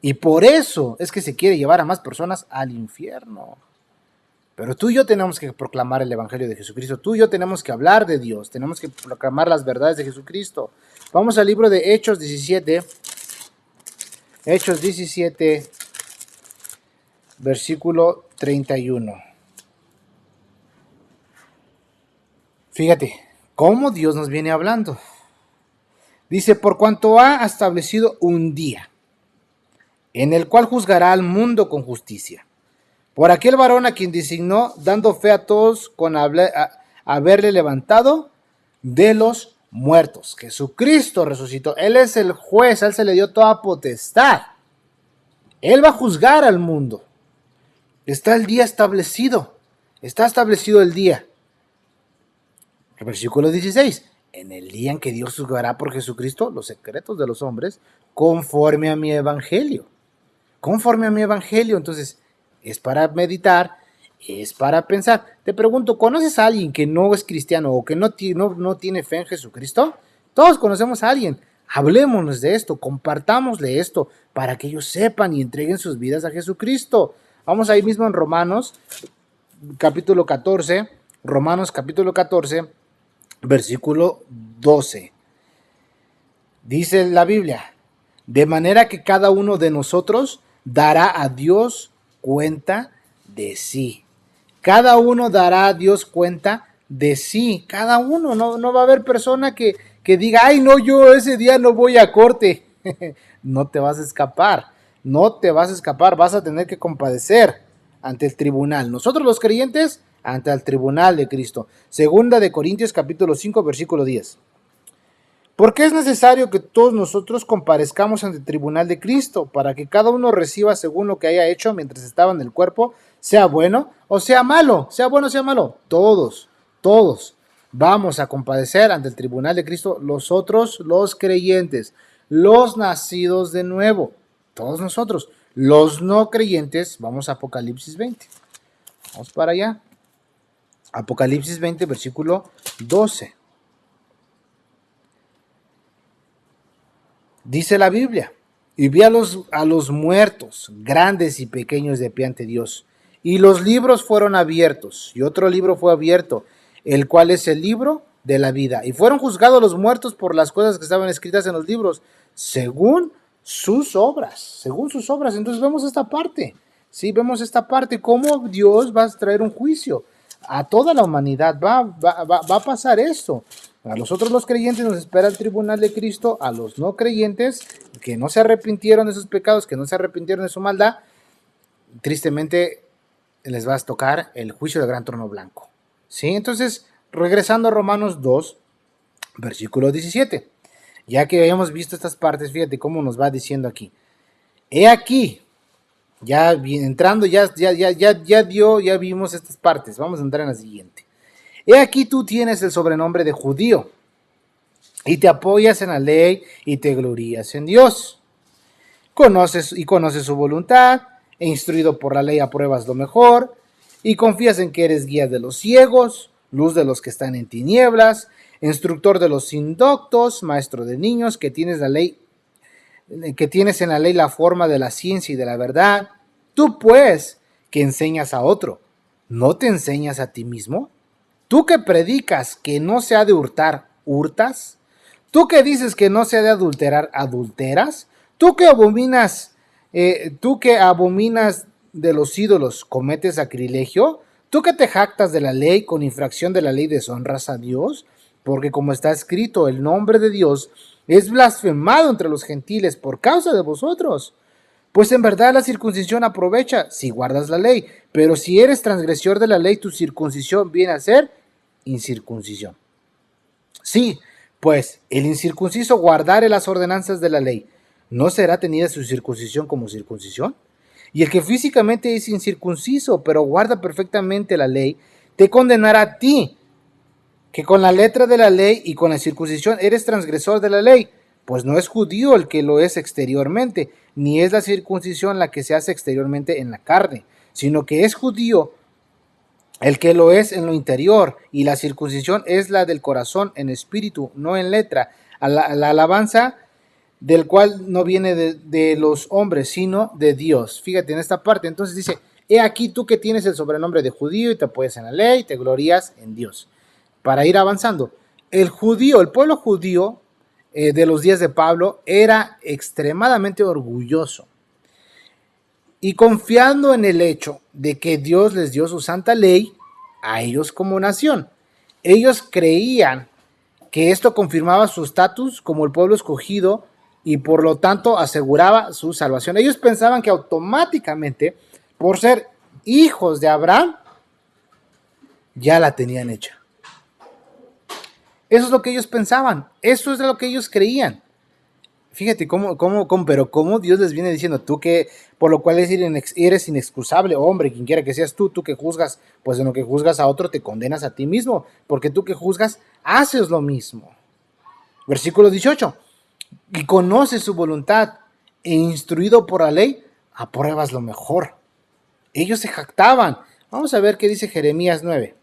Y por eso es que se quiere llevar a más personas al infierno. Pero tú y yo tenemos que proclamar el evangelio de Jesucristo. Tú y yo tenemos que hablar de Dios. Tenemos que proclamar las verdades de Jesucristo. Vamos al libro de Hechos 17. Hechos 17, versículo 31. Fíjate cómo Dios nos viene hablando. Dice: por cuanto ha establecido un día en el cual juzgará al mundo con justicia, por aquel varón a quien designó, dando fe a todos con haberle levantado de los muertos. Jesucristo resucitó. Él es el juez, a él se le dio toda potestad. Él va a juzgar al mundo. Está el día establecido. Está establecido el día. El versículo 16. En el día en que Dios juzgará por Jesucristo los secretos de los hombres, conforme a mi evangelio. Conforme a mi evangelio. Entonces, es para meditar, es para pensar. Te pregunto, ¿conoces a alguien que no es cristiano o que no tiene fe en Jesucristo? Todos conocemos a alguien. Hablémonos de esto, compartámosle esto para que ellos sepan y entreguen sus vidas a Jesucristo. Vamos ahí mismo en Romanos capítulo 14, Romanos capítulo 14, versículo 12. Dice la Biblia: de manera que cada uno de nosotros dará a Dios cuenta de sí. Cada uno dará a Dios cuenta de sí. Cada uno. No va a haber persona que diga: ay, no, yo ese día no voy a corte. No te vas a escapar. No te vas a escapar. Vas a tener que compadecer ante el tribunal. Nosotros los creyentes, ante el tribunal de Cristo. Segunda de Corintios capítulo 5, versículo 10. Porque es necesario que todos nosotros comparezcamos ante el tribunal de Cristo, para que cada uno reciba según lo que haya hecho mientras estaba en el cuerpo, sea bueno o sea malo, sea bueno o sea malo. Todos vamos a compadecer ante el tribunal de Cristo, los creyentes, los nacidos de nuevo, todos nosotros. Los no creyentes, vamos a Apocalipsis 20. Vamos para allá. Apocalipsis 20, versículo 12. Dice la Biblia, y vi a los muertos, grandes y pequeños de pie ante Dios, y los libros fueron abiertos, y otro libro fue abierto, el cual es el libro de la vida. Y fueron juzgados los muertos por las cosas que estaban escritas en los libros, según sus obras, según sus obras. Entonces vemos esta parte, ¿sí? Vemos esta parte, cómo Dios va a traer un juicio a toda la humanidad, va a pasar esto. A los creyentes nos espera el tribunal de Cristo, a los no creyentes que no se arrepintieron de sus pecados, que no se arrepintieron de su maldad, tristemente les va a tocar el juicio del gran trono blanco. ¿Sí? Entonces, regresando a Romanos 2, versículo 17. Ya que habíamos visto estas partes, fíjate cómo nos va diciendo aquí. He aquí, ya entrando, ya vimos estas partes. Vamos a entrar en la siguiente. He aquí tú tienes el sobrenombre de judío, y te apoyas en la ley y te glorías en Dios. Conoces su voluntad, e instruido por la ley apruebas lo mejor, y confías en que eres guía de los ciegos, luz de los que están en tinieblas, instructor de los indoctos, maestro de niños, que tienes en la ley la forma de la ciencia y de la verdad. Tú pues, que enseñas a otro, ¿no te enseñas a ti mismo? Tú que predicas que no se ha de hurtar, ¿hurtas? Tú que dices que no se ha de adulterar, ¿adulteras? Tú que abominas de los ídolos, ¿cometes sacrilegio? Tú que te jactas de la ley, con infracción de la ley deshonras a Dios, porque como está escrito, el nombre de Dios es blasfemado entre los gentiles por causa de vosotros. Pues en verdad la circuncisión aprovecha si guardas la ley, pero si eres transgresor de la ley, tu circuncisión viene a ser incircuncisión. Sí, pues el incircunciso guardare las ordenanzas de la ley, ¿no será tenida su circuncisión como circuncisión? Y el que físicamente es incircunciso, pero guarda perfectamente la ley, te condenará a ti, que con la letra de la ley y con la circuncisión eres transgresor de la ley, pues no es judío el que lo es exteriormente, ni es la circuncisión la que se hace exteriormente en la carne, sino que es judío el que lo es en lo interior, y la circuncisión es la del corazón en espíritu, no en letra, la alabanza del cual no viene de los hombres, sino de Dios. Fíjate en esta parte, entonces dice, he aquí tú que tienes el sobrenombre de judío y te apoyas en la ley y te glorías en Dios. Para ir avanzando, el pueblo judío de los días de Pablo era extremadamente orgulloso y confiando en el hecho de que Dios les dio su santa ley a ellos como nación. Ellos creían que esto confirmaba su estatus como el pueblo escogido y por lo tanto aseguraba su salvación. Ellos pensaban que automáticamente, por ser hijos de Abraham, ya la tenían hecha. Eso es lo que ellos pensaban, eso es lo que ellos creían. Fíjate pero cómo Dios les viene diciendo, tú que, por lo cual eres inexcusable, hombre, quien quiera que seas tú que juzgas, pues en lo que juzgas a otro te condenas a ti mismo, porque tú que juzgas, haces lo mismo. Versículo 18, y conoces su voluntad, e instruido por la ley, apruebas lo mejor. Ellos se jactaban. Vamos a ver qué dice Jeremías 9.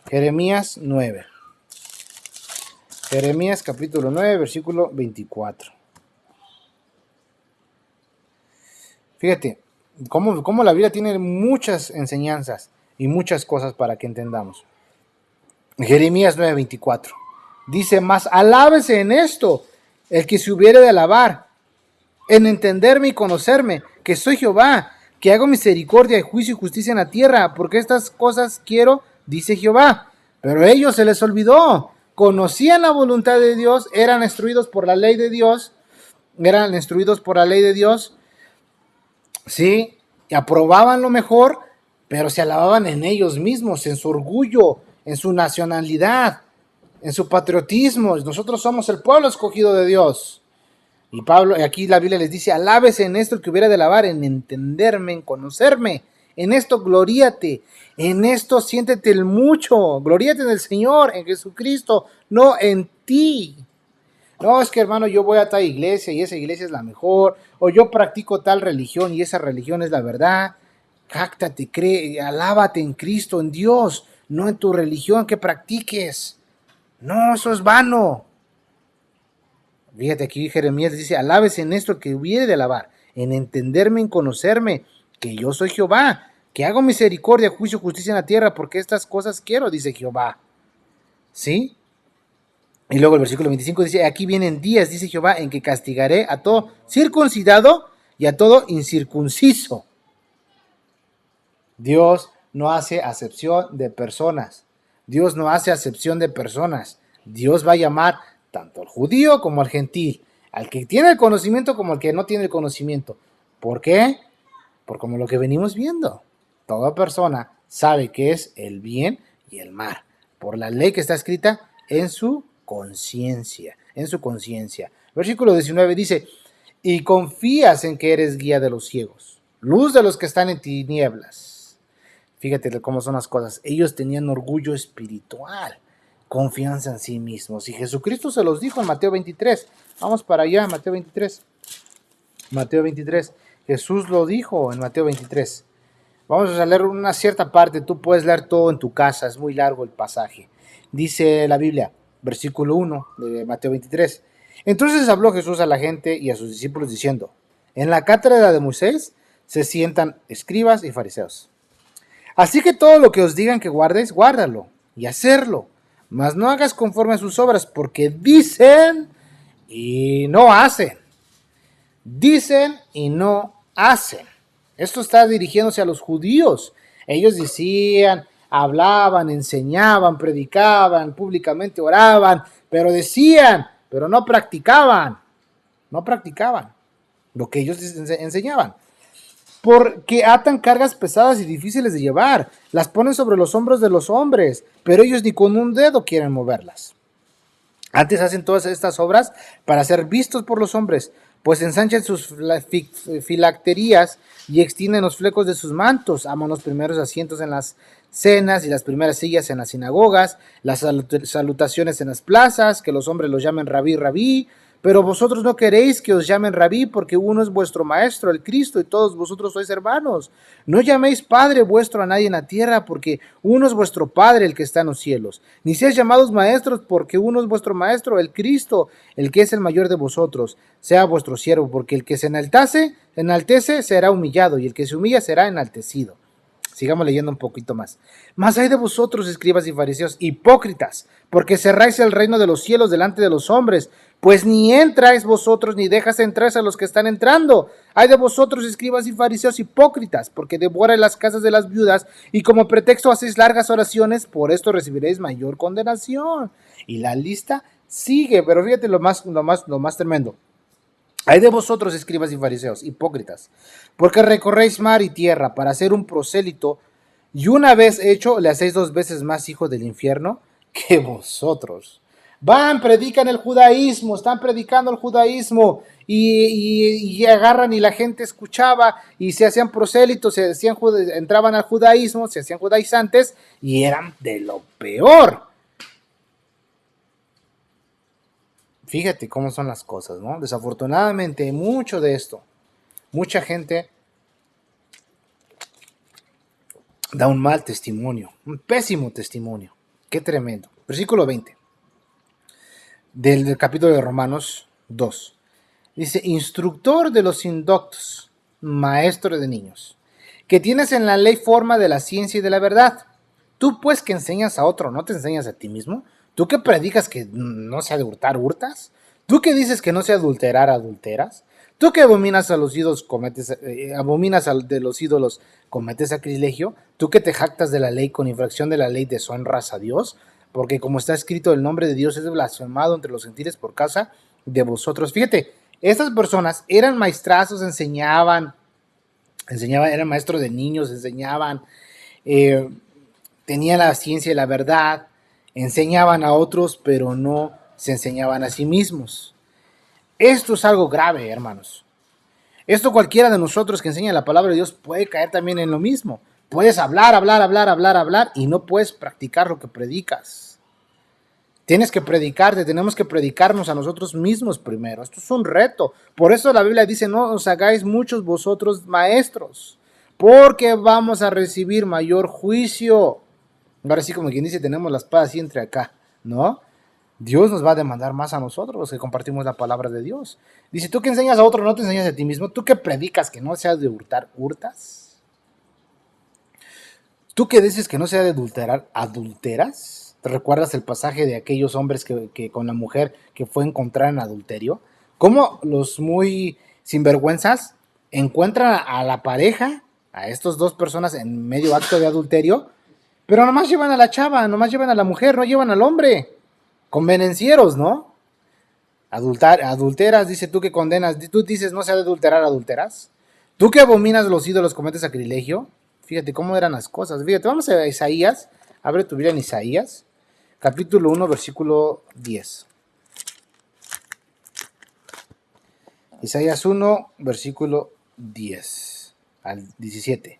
Jeremías 9. Jeremías capítulo 9, versículo 24. Fíjate, cómo la Biblia tiene muchas enseñanzas y muchas cosas para que entendamos. Jeremías 9, 24. Dice, mas alábese en esto el que se hubiere de alabar, en entenderme y conocerme, que soy Jehová, que hago misericordia y juicio y justicia en la tierra, porque estas cosas quiero, dice Jehová. Pero a ellos se les olvidó. Conocían la voluntad de Dios, eran instruidos por la ley de Dios, sí, y aprobaban lo mejor, pero se alababan en ellos mismos, en su orgullo, en su nacionalidad. en su patriotismo. Nosotros somos el pueblo escogido de Dios. Y Pablo, aquí la Biblia les dice, alábese en esto el que hubiera de alabar, en entenderme, en conocerme. En esto gloríate, en esto siéntete el mucho. Gloríate en el Señor, en Jesucristo, no en ti. No, es que hermano, yo voy a tal iglesia y esa iglesia es la mejor, o yo practico tal religión y esa religión es la verdad. Jáctate, cree, alábate en Cristo, en Dios, no en tu religión que practiques. No, eso es vano. Fíjate aquí Jeremías dice, alábese en esto que hubiere de alabar, en entenderme, en conocerme, que yo soy Jehová, que hago misericordia, juicio, justicia en la tierra, porque estas cosas quiero, dice Jehová. ¿Sí? Y luego el versículo 25 dice, aquí vienen días, dice Jehová, en que castigaré a todo circuncidado y a todo incircunciso. Dios no hace acepción de personas. Dios no hace acepción de personas. Dios va a llamar tanto al judío como al gentil, al que tiene el conocimiento como al que no tiene el conocimiento. ¿Por qué? Por como lo que venimos viendo. Toda persona sabe qué es el bien y el mal, por la ley que está escrita en su conciencia, en su conciencia. Versículo 19 dice, y confías en que eres guía de los ciegos, luz de los que están en tinieblas. Fíjate cómo son las cosas. Ellos tenían orgullo espiritual, confianza en sí mismos. Y Jesucristo se los dijo en Mateo 23. Vamos para allá, Mateo 23. Mateo 23. Jesús lo dijo en Mateo 23. Vamos a leer una cierta parte. Tú puedes leer todo en tu casa. Es muy largo el pasaje. Dice la Biblia, versículo 1 de Mateo 23. Entonces habló Jesús a la gente y a sus discípulos diciendo, en la cátedra de Moisés se sientan escribas y fariseos. Así que todo lo que os digan que guardéis, guárdalo y hacerlo. Mas no hagas conforme a sus obras, porque dicen y no hacen. Dicen y no hacen. Esto está dirigiéndose a los judíos. Ellos decían, hablaban, enseñaban, predicaban, públicamente oraban, pero decían, pero no practicaban. No practicaban lo que ellos enseñaban. Porque atan cargas pesadas y difíciles de llevar, las ponen sobre los hombros de los hombres, pero ellos ni con un dedo quieren moverlas. Antes hacen todas estas obras para ser vistos por los hombres, pues ensanchan sus filacterías y extienden los flecos de sus mantos, aman los primeros asientos en las cenas y las primeras sillas en las sinagogas, las salutaciones en las plazas, que los hombres los llamen rabí, rabí. Pero vosotros no queréis que os llamen rabí, porque uno es vuestro maestro, el Cristo, y todos vosotros sois hermanos. No llaméis Padre vuestro a nadie en la tierra, porque uno es vuestro Padre, el que está en los cielos. Ni seáis llamados maestros, porque uno es vuestro maestro, el Cristo, el que es el mayor de vosotros. Sea vuestro siervo, porque el que se enaltece será humillado, y el que se humilla será enaltecido. Sigamos leyendo un poquito más. Mas hay de vosotros, escribas y fariseos, hipócritas, porque cerráis el reino de los cielos delante de los hombres, pues ni entráis vosotros, ni dejas entrar a los que están entrando. Hay de vosotros, escribas y fariseos, hipócritas, porque devoráis las casas de las viudas, y como pretexto hacéis largas oraciones, por esto recibiréis mayor condenación. Y la lista sigue, pero fíjate lo más tremendo. Hay de vosotros, escribas y fariseos, hipócritas, porque recorréis mar y tierra para hacer un prosélito, y una vez hecho le hacéis 2 veces más hijo del infierno que vosotros. Van, predican el judaísmo, están predicando el judaísmo, y agarran y la gente escuchaba, y se hacían prosélitos, entraban al judaísmo, se hacían judaizantes, y eran de lo peor. Fíjate cómo son las cosas, ¿no? Desafortunadamente, mucho de esto, mucha gente da un mal testimonio, un pésimo testimonio. Qué tremendo. Versículo 20 del capítulo de Romanos 2. Dice, instructor de los indoctos, maestro de niños, que tienes en la ley forma de la ciencia y de la verdad. Tú pues que enseñas a otro, ¿no te enseñas a ti mismo? ¿Tú que predicas que no se ha de hurtar, hurtas? ¿Tú que dices que no se adulterar, adulteras? ¿Tú que abominas a los ídolos, de los ídolos, cometes sacrilegio? ¿Tú que te jactas de la ley con infracción de la ley deshonras a Dios? Porque como está escrito, el nombre de Dios es blasfemado entre los gentiles por causa de vosotros. Fíjate, estas personas eran maestrazos, enseñaban, eran maestros de niños, enseñaban, tenían la ciencia y la verdad, Enseñaban a otros, pero no se enseñaban a sí mismos. Esto es algo grave, hermanos. Esto cualquiera de nosotros que enseña la palabra de Dios puede caer también en lo mismo. Puedes hablar y no puedes practicar lo que predicas. Tienes que predicarte, tenemos que predicarnos a nosotros mismos primero. Esto es un reto. Por eso la Biblia dice, no os hagáis muchos vosotros maestros, porque vamos a recibir mayor juicio. Ahora sí, como quien dice, tenemos la espada así entre acá, ¿no? Dios nos va a demandar más a nosotros los que compartimos la palabra de Dios. Dice, tú que enseñas a otro, no te enseñas a ti mismo. Tú que predicas que no seas de hurtar, hurtas. Tú que dices que no sea de adulterar, adulteras. ¿Te recuerdas el pasaje de aquellos hombres que con la mujer que fue encontrada en adulterio? ¿Cómo los muy sinvergüenzas encuentran a la pareja, a estas dos personas en medio acto de adulterio, pero nomás llevan a la chava, nomás llevan a la mujer, no llevan al hombre? Convenencieros, ¿no? Adulteras, dice tú que condenas, tú dices no se ha de adulterar, adulteras. Tú que abominas los ídolos, cometes sacrilegio. Fíjate cómo eran las cosas. Fíjate, vamos a Isaías, abre tu Biblia en Isaías, capítulo 1, versículo 10. Isaías 1, versículo 10 al 17.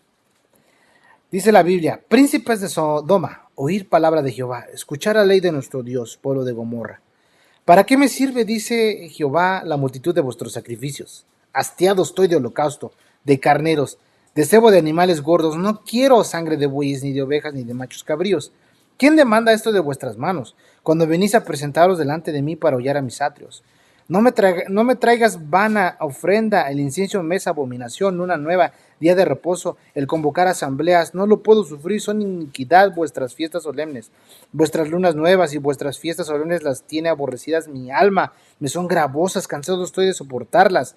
Dice la Biblia, príncipes de Sodoma, oír palabra de Jehová, escuchar la ley de nuestro Dios, pueblo de Gomorra. ¿Para qué me sirve, dice Jehová, la multitud de vuestros sacrificios? Hastiado estoy de holocausto, de carneros, de cebo de animales gordos. No quiero sangre de bueyes, ni de ovejas, ni de machos cabríos. ¿Quién demanda esto de vuestras manos, cuando venís a presentaros delante de mí para hollar a mis atrios? No me traigas vana ofrenda, el incienso me es abominación, una nueva día de reposo, el convocar asambleas, no lo puedo sufrir, son iniquidad vuestras fiestas solemnes, vuestras lunas nuevas y vuestras fiestas solemnes las tiene aborrecidas mi alma, me son gravosas, cansado estoy de soportarlas.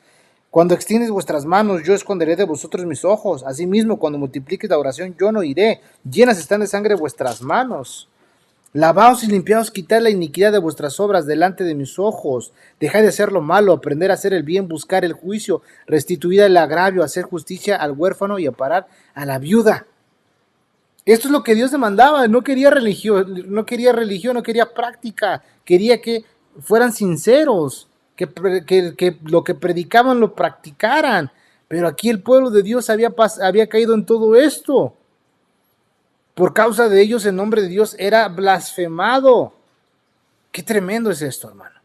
Cuando extiendes vuestras manos, yo esconderé de vosotros mis ojos. Asimismo, cuando multipliques la oración, yo no iré. Llenas están de sangre vuestras manos. Lavaos y limpiaos, quitad la iniquidad de vuestras obras delante de mis ojos. Dejad de hacer lo malo, aprender a hacer el bien, buscar el juicio, restituir el agravio, hacer justicia al huérfano y amparar a la viuda. Esto es lo que Dios demandaba. No quería religión, no quería práctica. Quería que fueran sinceros, que lo que predicaban lo practicaran. Pero aquí el pueblo de Dios había caído en todo esto. Por causa de ellos el nombre de Dios era blasfemado. Qué tremendo es esto, hermano.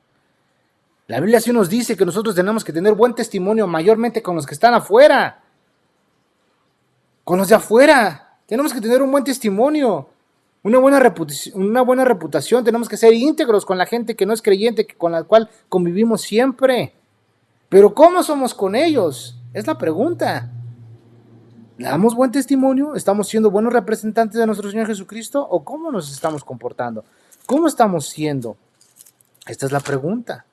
La Biblia sí nos dice que nosotros tenemos que tener buen testimonio, mayormente con los que están afuera. Con los de afuera. Tenemos que tener un buen testimonio, una buena reputación. Tenemos que ser íntegros con la gente que no es creyente, con la cual convivimos siempre. Pero ¿cómo somos con ellos? Es la pregunta. ¿Le damos buen testimonio? ¿Estamos siendo buenos representantes de nuestro Señor Jesucristo? ¿O cómo nos estamos comportando? ¿Cómo estamos siendo? Esta es la pregunta.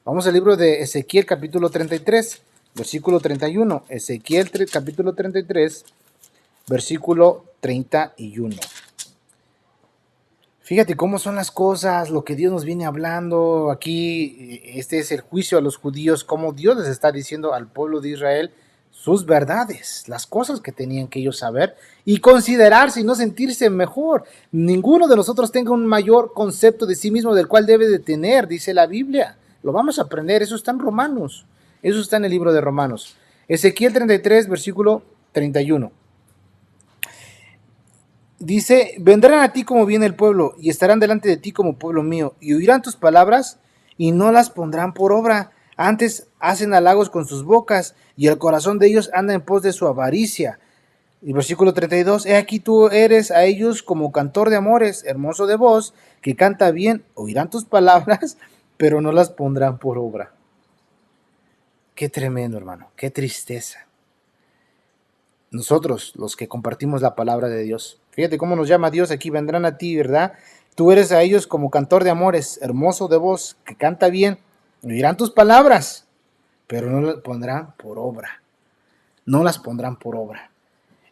Vamos al libro de Ezequiel capítulo 33, versículo 31. Ezequiel capítulo 33, versículo 31. Fíjate cómo son las cosas, lo que Dios nos viene hablando. Aquí, este es el juicio a los judíos, cómo Dios les está diciendo al pueblo de Israel sus verdades, las cosas que tenían que ellos saber y considerarse y no sentirse mejor. Ninguno de nosotros tenga un mayor concepto de sí mismo del cual debe de tener, dice la Biblia. Lo vamos a aprender, eso está en Romanos, eso está en el libro de Romanos. Ezequiel 33, versículo 31. Dice, vendrán a ti como viene el pueblo, y estarán delante de ti como pueblo mío, y oirán tus palabras, y no las pondrán por obra. Antes hacen halagos con sus bocas, y el corazón de ellos anda en pos de su avaricia. Y versículo 32, he aquí tú eres a ellos como cantor de amores, hermoso de voz, que canta bien, oirán tus palabras, pero no las pondrán por obra. Qué tremendo, hermano, qué tristeza. Nosotros, los que compartimos la palabra de Dios. Fíjate cómo nos llama Dios aquí, vendrán a ti, ¿verdad? Tú eres a ellos como cantor de amores, hermoso de voz, que canta bien, oirán tus palabras, pero no las pondrán por obra. No las pondrán por obra.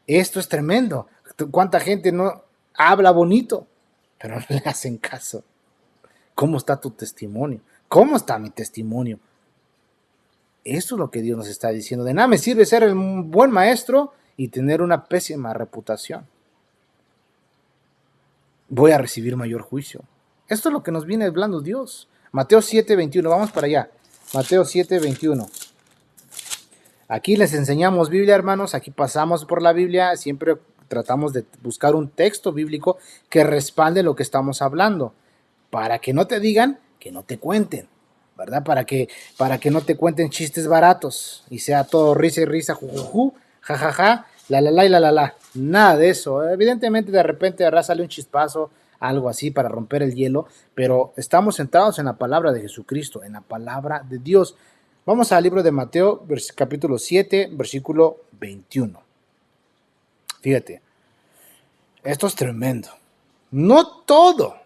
Esto es tremendo. ¿Cuánta gente no habla bonito, pero no le hacen caso? ¿Cómo está tu testimonio? ¿Cómo está mi testimonio? Esto es lo que Dios nos está diciendo. De nada me sirve ser el buen maestro y tener una pésima reputación. Voy a recibir mayor juicio. Esto es lo que nos viene hablando Dios. Mateo 7:21, vamos para allá. Mateo 7:21. Aquí les enseñamos Biblia, hermanos, aquí pasamos por la Biblia, siempre tratamos de buscar un texto bíblico que respalde lo que estamos hablando, para que no te digan, que no te cuenten, ¿verdad? Para que no te cuenten chistes baratos y sea todo risa y risa, jujuju, jajaja, la y la. Nada de eso. Evidentemente de repente sale un chispazo, algo así para romper el hielo, pero estamos centrados en la palabra de Jesucristo, en la palabra de Dios. Vamos al libro de Mateo, capítulo 7, versículo 21. Fíjate, esto es tremendo. No todo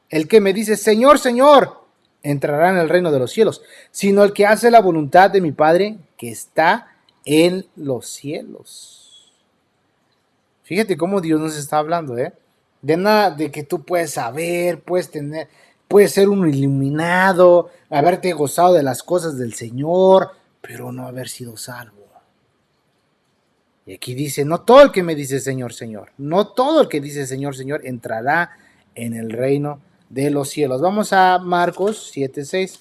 el que me dice, Señor, Señor, entrará en el reino de los cielos, sino el que hace la voluntad de mi Padre que está en los cielos. Fíjate cómo Dios nos está hablando, ¿eh? De nada de que tú puedes saber, puedes ser un iluminado, haberte gozado de las cosas del Señor, pero no haber sido salvo. Y aquí dice, no todo el que me dice Señor, Señor, no todo el que dice Señor, Señor entrará en el reino de los cielos. Vamos a Marcos 7:6.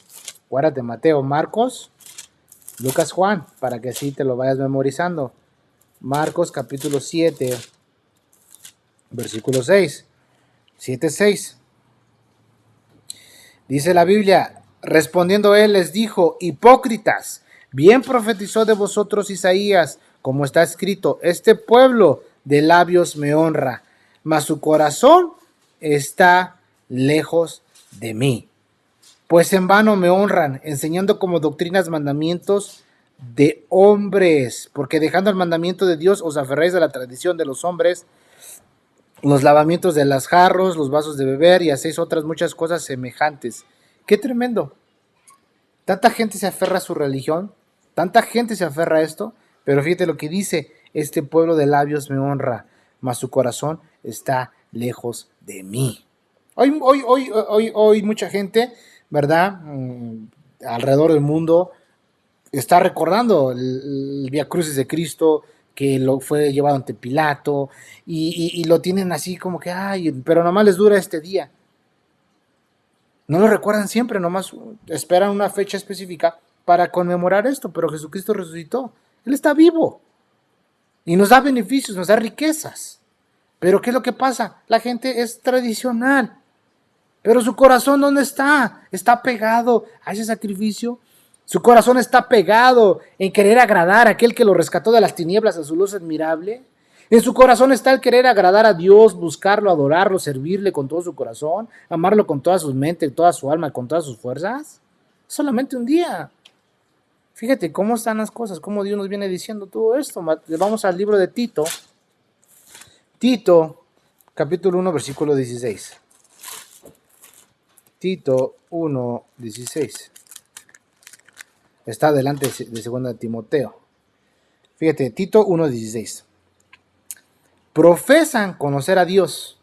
Guárdate Mateo, Marcos, Lucas, Juan, para que así te lo vayas memorizando. Marcos capítulo 7, versículo 6. 7:6. Dice la Biblia, respondiendo él les dijo, hipócritas, bien profetizó de vosotros Isaías, como está escrito, este pueblo de labios me honra, mas su corazón está lejos de mí. Pues en vano me honran, enseñando como doctrinas mandamientos de hombres, porque dejando el mandamiento de Dios os aferráis a la tradición de los hombres, los lavamientos de las jarros, los vasos de beber y hacéis otras muchas cosas semejantes. ¡Qué tremendo! Tanta gente se aferra a su religión, tanta gente se aferra a esto, pero fíjate lo que dice, este pueblo de labios me honra, mas su corazón está lejos de mí. Hoy mucha gente, ¿verdad? Alrededor del mundo está recordando el Vía Crucis de Cristo, que lo fue llevado ante Pilato, y lo tienen así como que, ay, pero nomás les dura este día. No lo recuerdan siempre, nomás esperan una fecha específica para conmemorar esto, pero Jesucristo resucitó. Él está vivo y nos da beneficios, nos da riquezas. Pero ¿qué es lo que pasa? La gente es tradicional, pero su corazón ¿dónde está? Está pegado a ese sacrificio. Su corazón está pegado en querer agradar a aquel que lo rescató de las tinieblas a su luz admirable. En su corazón está el querer agradar a Dios, buscarlo, adorarlo, servirle con todo su corazón, amarlo con toda su mente, toda su alma, con todas sus fuerzas. Solamente un día. Fíjate cómo están las cosas, cómo Dios nos viene diciendo todo esto. Vamos al libro de Tito. Tito, capítulo 1, versículo 16. Tito 1, 16. Está delante de 2 Timoteo. Fíjate, Tito 1:16. Profesan conocer a Dios,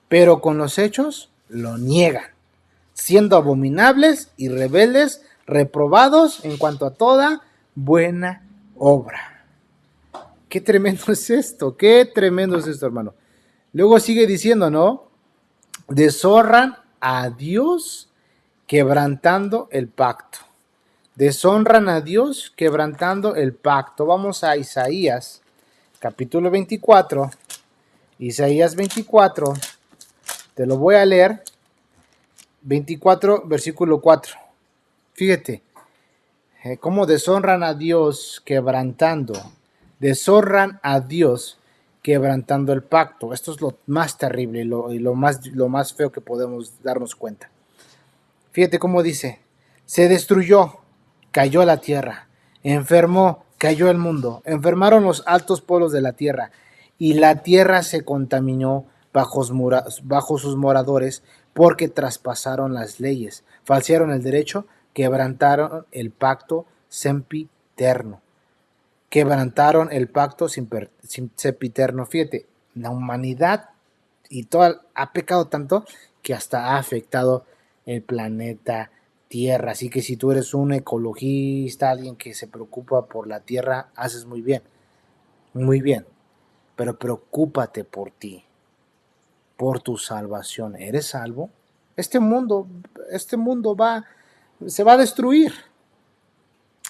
pero con los hechos lo niegan, siendo abominables y rebeldes, reprobados en cuanto a toda buena obra. Qué tremendo es esto, qué tremendo es esto, hermano. Luego sigue diciendo, ¿no? Deshonran a Dios quebrantando el pacto. Deshonran a Dios quebrantando el pacto. Vamos a Isaías, capítulo 24. Isaías 24, te lo voy a leer. 24, versículo 4. Fíjate, cómo deshonran a Dios quebrantando. Deshonran a Dios quebrantando el pacto. Esto es lo más terrible y lo más feo que podemos darnos cuenta. Fíjate cómo dice, se destruyó, cayó la tierra, enfermó, cayó el mundo, enfermaron los altos pueblos de la tierra, y la tierra se contaminó bajo sus moradores, porque traspasaron las leyes, falsearon el derecho, quebrantaron el pacto sempiterno. Quebrantaron el pacto sempiterno. Fíjate, la humanidad y toda ha pecado tanto que hasta ha afectado el planeta Tierra. Así que si tú eres un ecologista, alguien que se preocupa por la Tierra, haces muy bien. Muy bien. Pero preocúpate por ti, por tu salvación. ¿Eres salvo? este mundo, se va a destruir.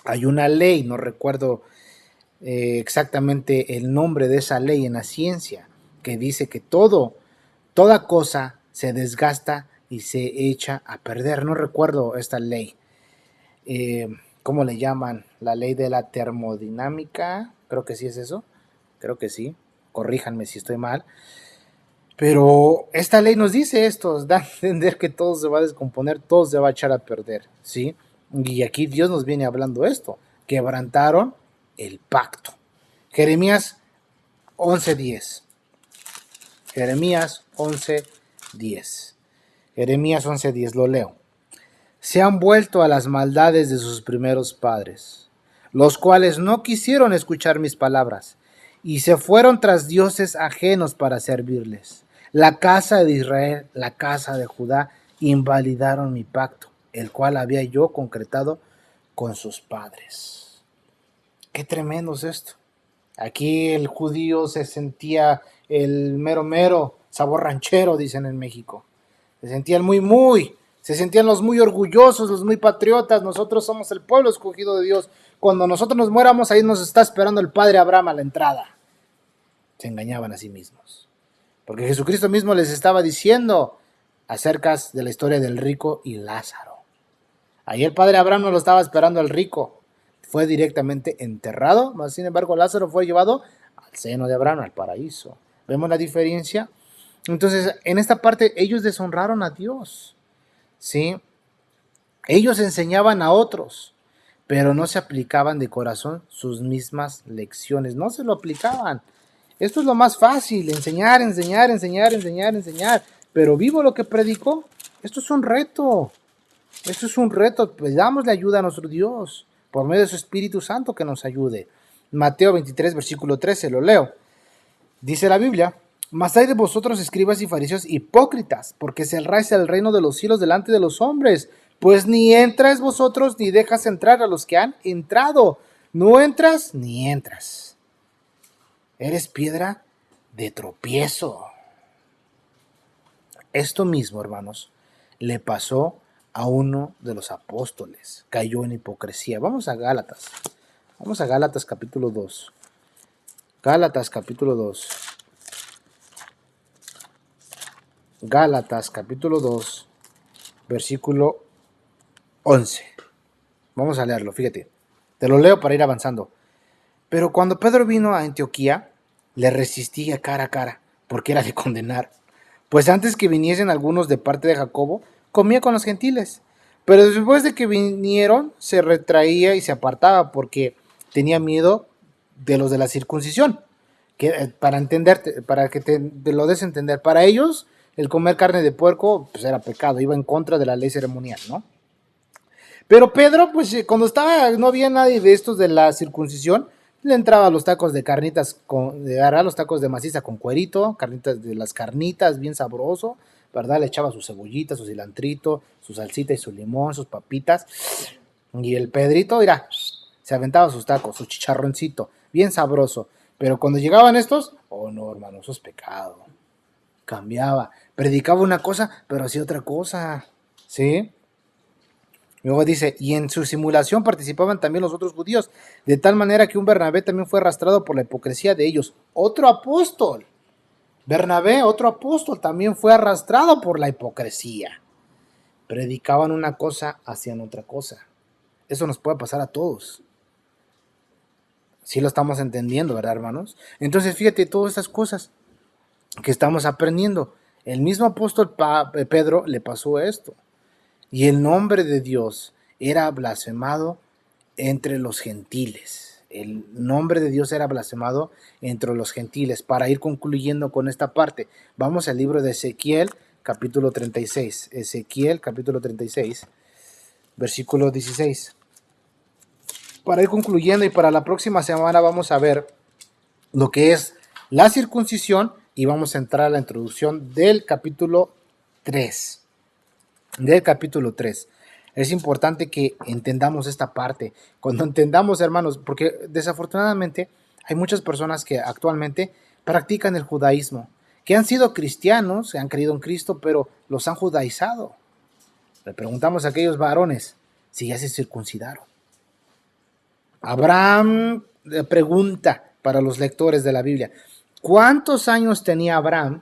Hay una ley, no recuerdo exactamente el nombre de esa ley en la ciencia, que dice que toda cosa se desgasta y se echa a perder. No recuerdo esta ley. ¿Cómo le llaman? La ley de la termodinámica. Creo que sí es eso. Creo que sí. Corríjanme si estoy mal. Pero esta ley nos dice esto, da a entender que todo se va a descomponer, todo se va a echar a perder, ¿sí? Y aquí Dios nos viene hablando esto. Quebrantaron el pacto. Jeremías 11:10. Jeremías 11:10. Jeremías 11:10, lo leo. Se han vuelto a las maldades de sus primeros padres, los cuales no quisieron escuchar mis palabras, y se fueron tras dioses ajenos para servirles. La casa de Israel, la casa de Judá, invalidaron mi pacto, el cual había yo concretado con sus padres. Qué tremendo es esto. Aquí el judío se sentía el mero mero, sabor ranchero, dicen en México. Se sentían se sentían los muy orgullosos, los muy patriotas. Nosotros somos el pueblo escogido de Dios. Cuando nosotros nos muéramos, ahí nos está esperando el padre Abraham a la entrada. Se engañaban a sí mismos. Porque Jesucristo mismo les estaba diciendo acerca de la historia del rico y Lázaro. Ahí el padre Abraham no lo estaba esperando al rico. Fue directamente enterrado, mas sin embargo Lázaro fue llevado al seno de Abraham, al paraíso. ¿Vemos la diferencia? Entonces, en esta parte ellos deshonraron a Dios, ¿sí? Ellos enseñaban a otros, pero no se aplicaban de corazón sus mismas lecciones, no se lo aplicaban. Esto es lo más fácil, enseñar, pero vivo lo que predicó. Esto es un reto, Pedamosle ayuda a nuestro Dios, por medio de su Espíritu Santo que nos ayude. Mateo 23, versículo 13, lo leo. Dice la Biblia: mas hay de vosotros, escribas y fariseos hipócritas, porque cerráis el reino de los cielos delante de los hombres, pues ni entráis vosotros ni dejas entrar a los que han entrado. No entras ni entras. Eres piedra de tropiezo. Esto mismo, hermanos, le pasó a uno de los apóstoles. Cayó en hipocresía. Vamos a Gálatas. Vamos a Gálatas capítulo 2. Gálatas capítulo 2. Gálatas capítulo 2, versículo 11. Vamos a leerlo, fíjate. Te lo leo para ir avanzando. Pero cuando Pedro vino a Antioquía, le resistía cara a cara, porque era de condenar. Pues antes que viniesen algunos de parte de Jacobo, comía con los gentiles. Pero después de que vinieron, se retraía y se apartaba, porque tenía miedo de los de la circuncisión. Para que te lo des a entender, para ellos el comer carne de puerco pues era pecado, iba en contra de la ley ceremonial, ¿no? Pero Pedro, pues cuando no había nadie de estos de la circuncisión, le entraba a los tacos de carnitas, los tacos de maciza con cuerito, carnitas de las carnitas, bien sabroso, ¿verdad? Le echaba su cebollita, su cilantrito, su salsita y su limón, sus papitas. Y el Pedrito, mira, se aventaba sus tacos, su chicharroncito, bien sabroso. Pero cuando llegaban estos, oh no, hermano, eso es pecado. Cambiaba, predicaba una cosa, pero hacía otra cosa, ¿sí? Luego dice, y en su simulación participaban también los otros judíos, de tal manera que un Bernabé también fue arrastrado por la hipocresía de ellos. Otro apóstol, Bernabé, otro apóstol, también fue arrastrado por la hipocresía. Predicaban una cosa, hacían otra cosa. Eso nos puede pasar a todos. Sí lo estamos entendiendo, ¿verdad, hermanos? Entonces, fíjate, todas estas cosas que estamos aprendiendo. El mismo apóstol Pedro le pasó esto. Y el nombre de Dios era blasfemado entre los gentiles. El nombre de Dios era blasfemado entre los gentiles. Para ir concluyendo con esta parte, vamos al libro de Ezequiel, capítulo 36. Ezequiel, capítulo 36, versículo 16. Para ir concluyendo y para la próxima semana vamos a ver lo que es la circuncisión y vamos a entrar a la introducción del capítulo 3. Es importante que entendamos esta parte. Cuando entendamos, hermanos, porque desafortunadamente hay muchas personas que actualmente practican el judaísmo, que han sido cristianos, que han creído en Cristo, pero los han judaizado. Le preguntamos a aquellos varones si ya se circuncidaron. Abraham pregunta para los lectores de la Biblia, ¿cuántos años tenía Abraham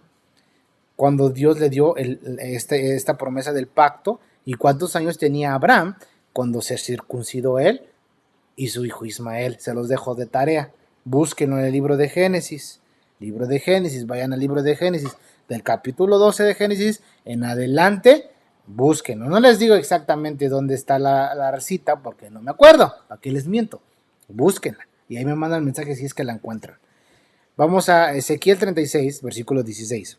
cuando Dios le dio esta promesa del pacto? ¿Y cuántos años tenía Abraham cuando se circuncidó él y su hijo Ismael? Se los dejo de tarea. Búsquenlo en el libro de Génesis. Libro de Génesis, vayan al libro de Génesis, del capítulo 12 de Génesis en adelante, búsquenlo. No les digo exactamente dónde está la cita porque no me acuerdo, ¿para qué les miento? Búsquenla y ahí me mandan mensaje si es que la encuentran. Vamos a Ezequiel 36, versículo 16.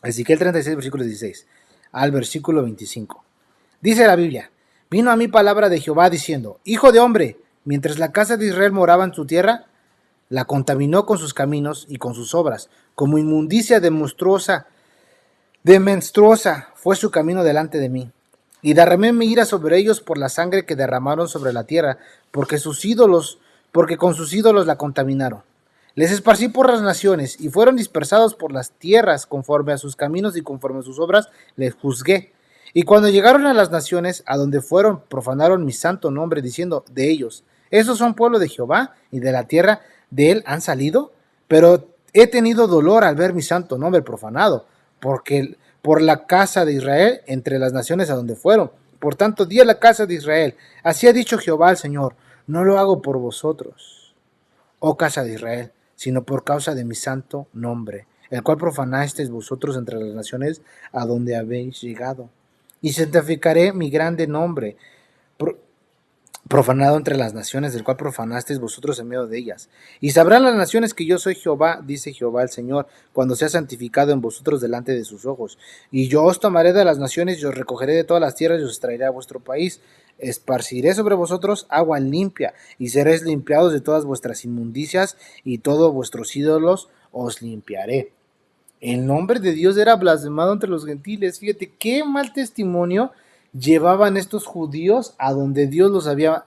Ezequiel 36, versículo 16 al versículo 25. Dice la Biblia, vino a mí palabra de Jehová diciendo, hijo de hombre, mientras la casa de Israel moraba en su tierra, la contaminó con sus caminos y con sus obras, como inmundicia de menstruosa fue su camino delante de mí. Y derramé mi ira sobre ellos por la sangre que derramaron sobre la tierra, porque con sus ídolos la contaminaron. Les esparcí por las naciones, y fueron dispersados por las tierras, conforme a sus caminos y conforme a sus obras les juzgué. Y cuando llegaron a las naciones, a donde fueron, profanaron mi santo nombre, diciendo de ellos, esos son pueblo de Jehová, y de la tierra de él han salido. Pero he tenido dolor al ver mi santo nombre profanado, porque por la casa de Israel entre las naciones a donde fueron. Por tanto, di a la casa de Israel, así ha dicho Jehová el Señor, no lo hago por vosotros, oh casa de Israel, sino por causa de mi santo nombre, el cual profanasteis vosotros entre las naciones a donde habéis llegado. Y santificaré mi grande nombre, profanado entre las naciones, del cual profanasteis vosotros en medio de ellas. Y sabrán las naciones que yo soy Jehová, dice Jehová el Señor, cuando sea santificado en vosotros delante de sus ojos. Y yo os tomaré de las naciones y os recogeré de todas las tierras y os traeré a vuestro país. Esparciré sobre vosotros agua limpia, y seréis limpiados de todas vuestras inmundicias, y todos vuestros ídolos os limpiaré. El nombre de Dios era blasfemado entre los gentiles. Fíjate qué mal testimonio llevaban estos judíos a donde Dios había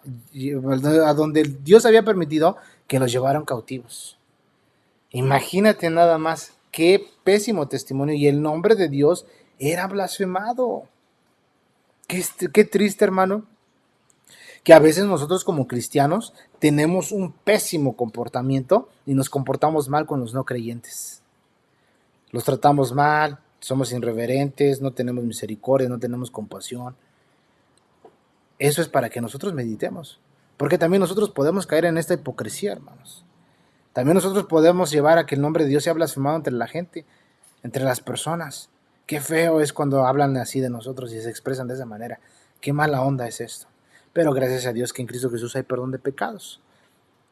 permitido que los llevaran cautivos. Imagínate nada más qué pésimo testimonio, y el nombre de Dios era blasfemado. Qué triste, hermano, que a veces nosotros como cristianos tenemos un pésimo comportamiento y nos comportamos mal con los no creyentes. Los tratamos mal, somos irreverentes, no tenemos misericordia, no tenemos compasión. Eso es para que nosotros meditemos, porque también nosotros podemos caer en esta hipocresía, hermanos. También nosotros podemos llevar a que el nombre de Dios sea blasfemado entre la gente, entre las personas. Qué feo es cuando hablan así de nosotros y se expresan de esa manera. Qué mala onda es esto. Pero gracias a Dios que en Cristo Jesús hay perdón de pecados.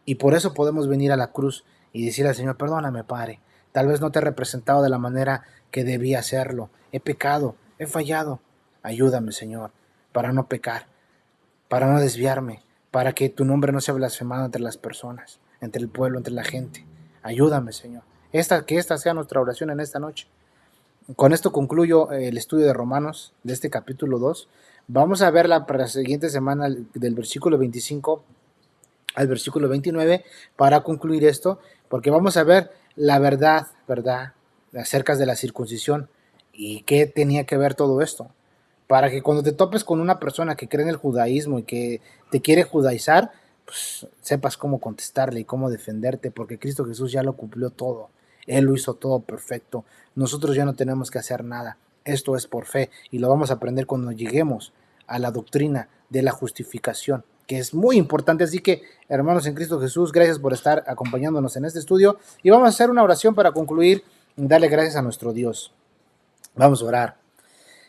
Y por eso podemos venir a la cruz y decirle al Señor, perdóname, Padre. Tal vez no te he representado de la manera que debía hacerlo. He pecado, he fallado. Ayúdame, Señor, para no pecar, para no desviarme, para que tu nombre no sea blasfemado entre las personas, entre el pueblo, entre la gente. Ayúdame, Señor. Que esta sea nuestra oración en esta noche. Con esto concluyo el estudio de Romanos, de este capítulo 2. Vamos a ver para la siguiente semana del versículo 25 al versículo 29 para concluir esto, porque vamos a ver la verdad, acerca de la circuncisión y qué tenía que ver todo esto. Para que cuando te topes con una persona que cree en el judaísmo y que te quiere judaizar, pues sepas cómo contestarle y cómo defenderte, porque Cristo Jesús ya lo cumplió todo. Él lo hizo todo perfecto. Nosotros ya no tenemos que hacer nada. Esto es por fe y lo vamos a aprender cuando lleguemos a la doctrina de la justificación, que es muy importante. Así que, hermanos en Cristo Jesús, gracias por estar acompañándonos en este estudio y vamos a hacer una oración para concluir y darle gracias a nuestro Dios. Vamos a orar.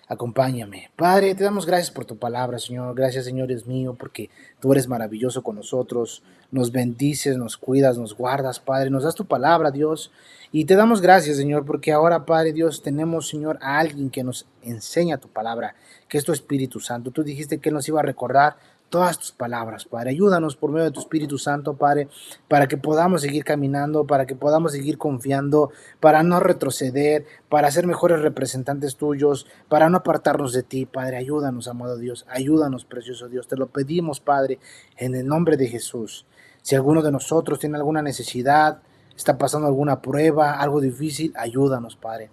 Acompáñame. Padre, te damos gracias por tu palabra, Señor. Gracias, Señor, es mío, porque tú eres maravilloso con nosotros. Nos bendices, nos cuidas, nos guardas, Padre. Nos das tu palabra, Dios. Y te damos gracias, Señor, porque ahora, Padre Dios, tenemos, Señor, a alguien que nos enseña tu palabra, que es tu Espíritu Santo. Tú dijiste que Él nos iba a recordar todas tus palabras, Padre. Ayúdanos por medio de tu Espíritu Santo, Padre, para que podamos seguir caminando, para que podamos seguir confiando, para no retroceder, para ser mejores representantes tuyos, para no apartarnos de ti, Padre. Ayúdanos, amado Dios. Ayúdanos, precioso Dios. Te lo pedimos, Padre, en el nombre de Jesús. Si alguno de nosotros tiene alguna necesidad, está pasando alguna prueba, algo difícil, ayúdanos, Padre.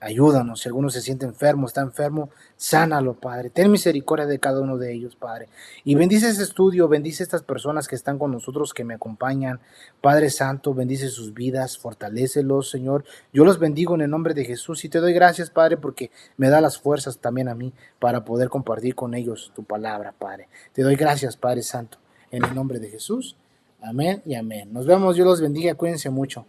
Ayúdanos, si alguno se siente enfermo, está enfermo, sánalo, Padre. Ten misericordia de cada uno de ellos, Padre. Y bendice este estudio, bendice estas personas que están con nosotros, que me acompañan. Padre Santo, bendice sus vidas, fortalécelos, Señor. Yo los bendigo en el nombre de Jesús y te doy gracias, Padre, porque me da las fuerzas también a mí para poder compartir con ellos tu palabra, Padre. Te doy gracias, Padre Santo, en el nombre de Jesús. Amén y amén. Nos vemos, Dios los bendiga, cuídense mucho.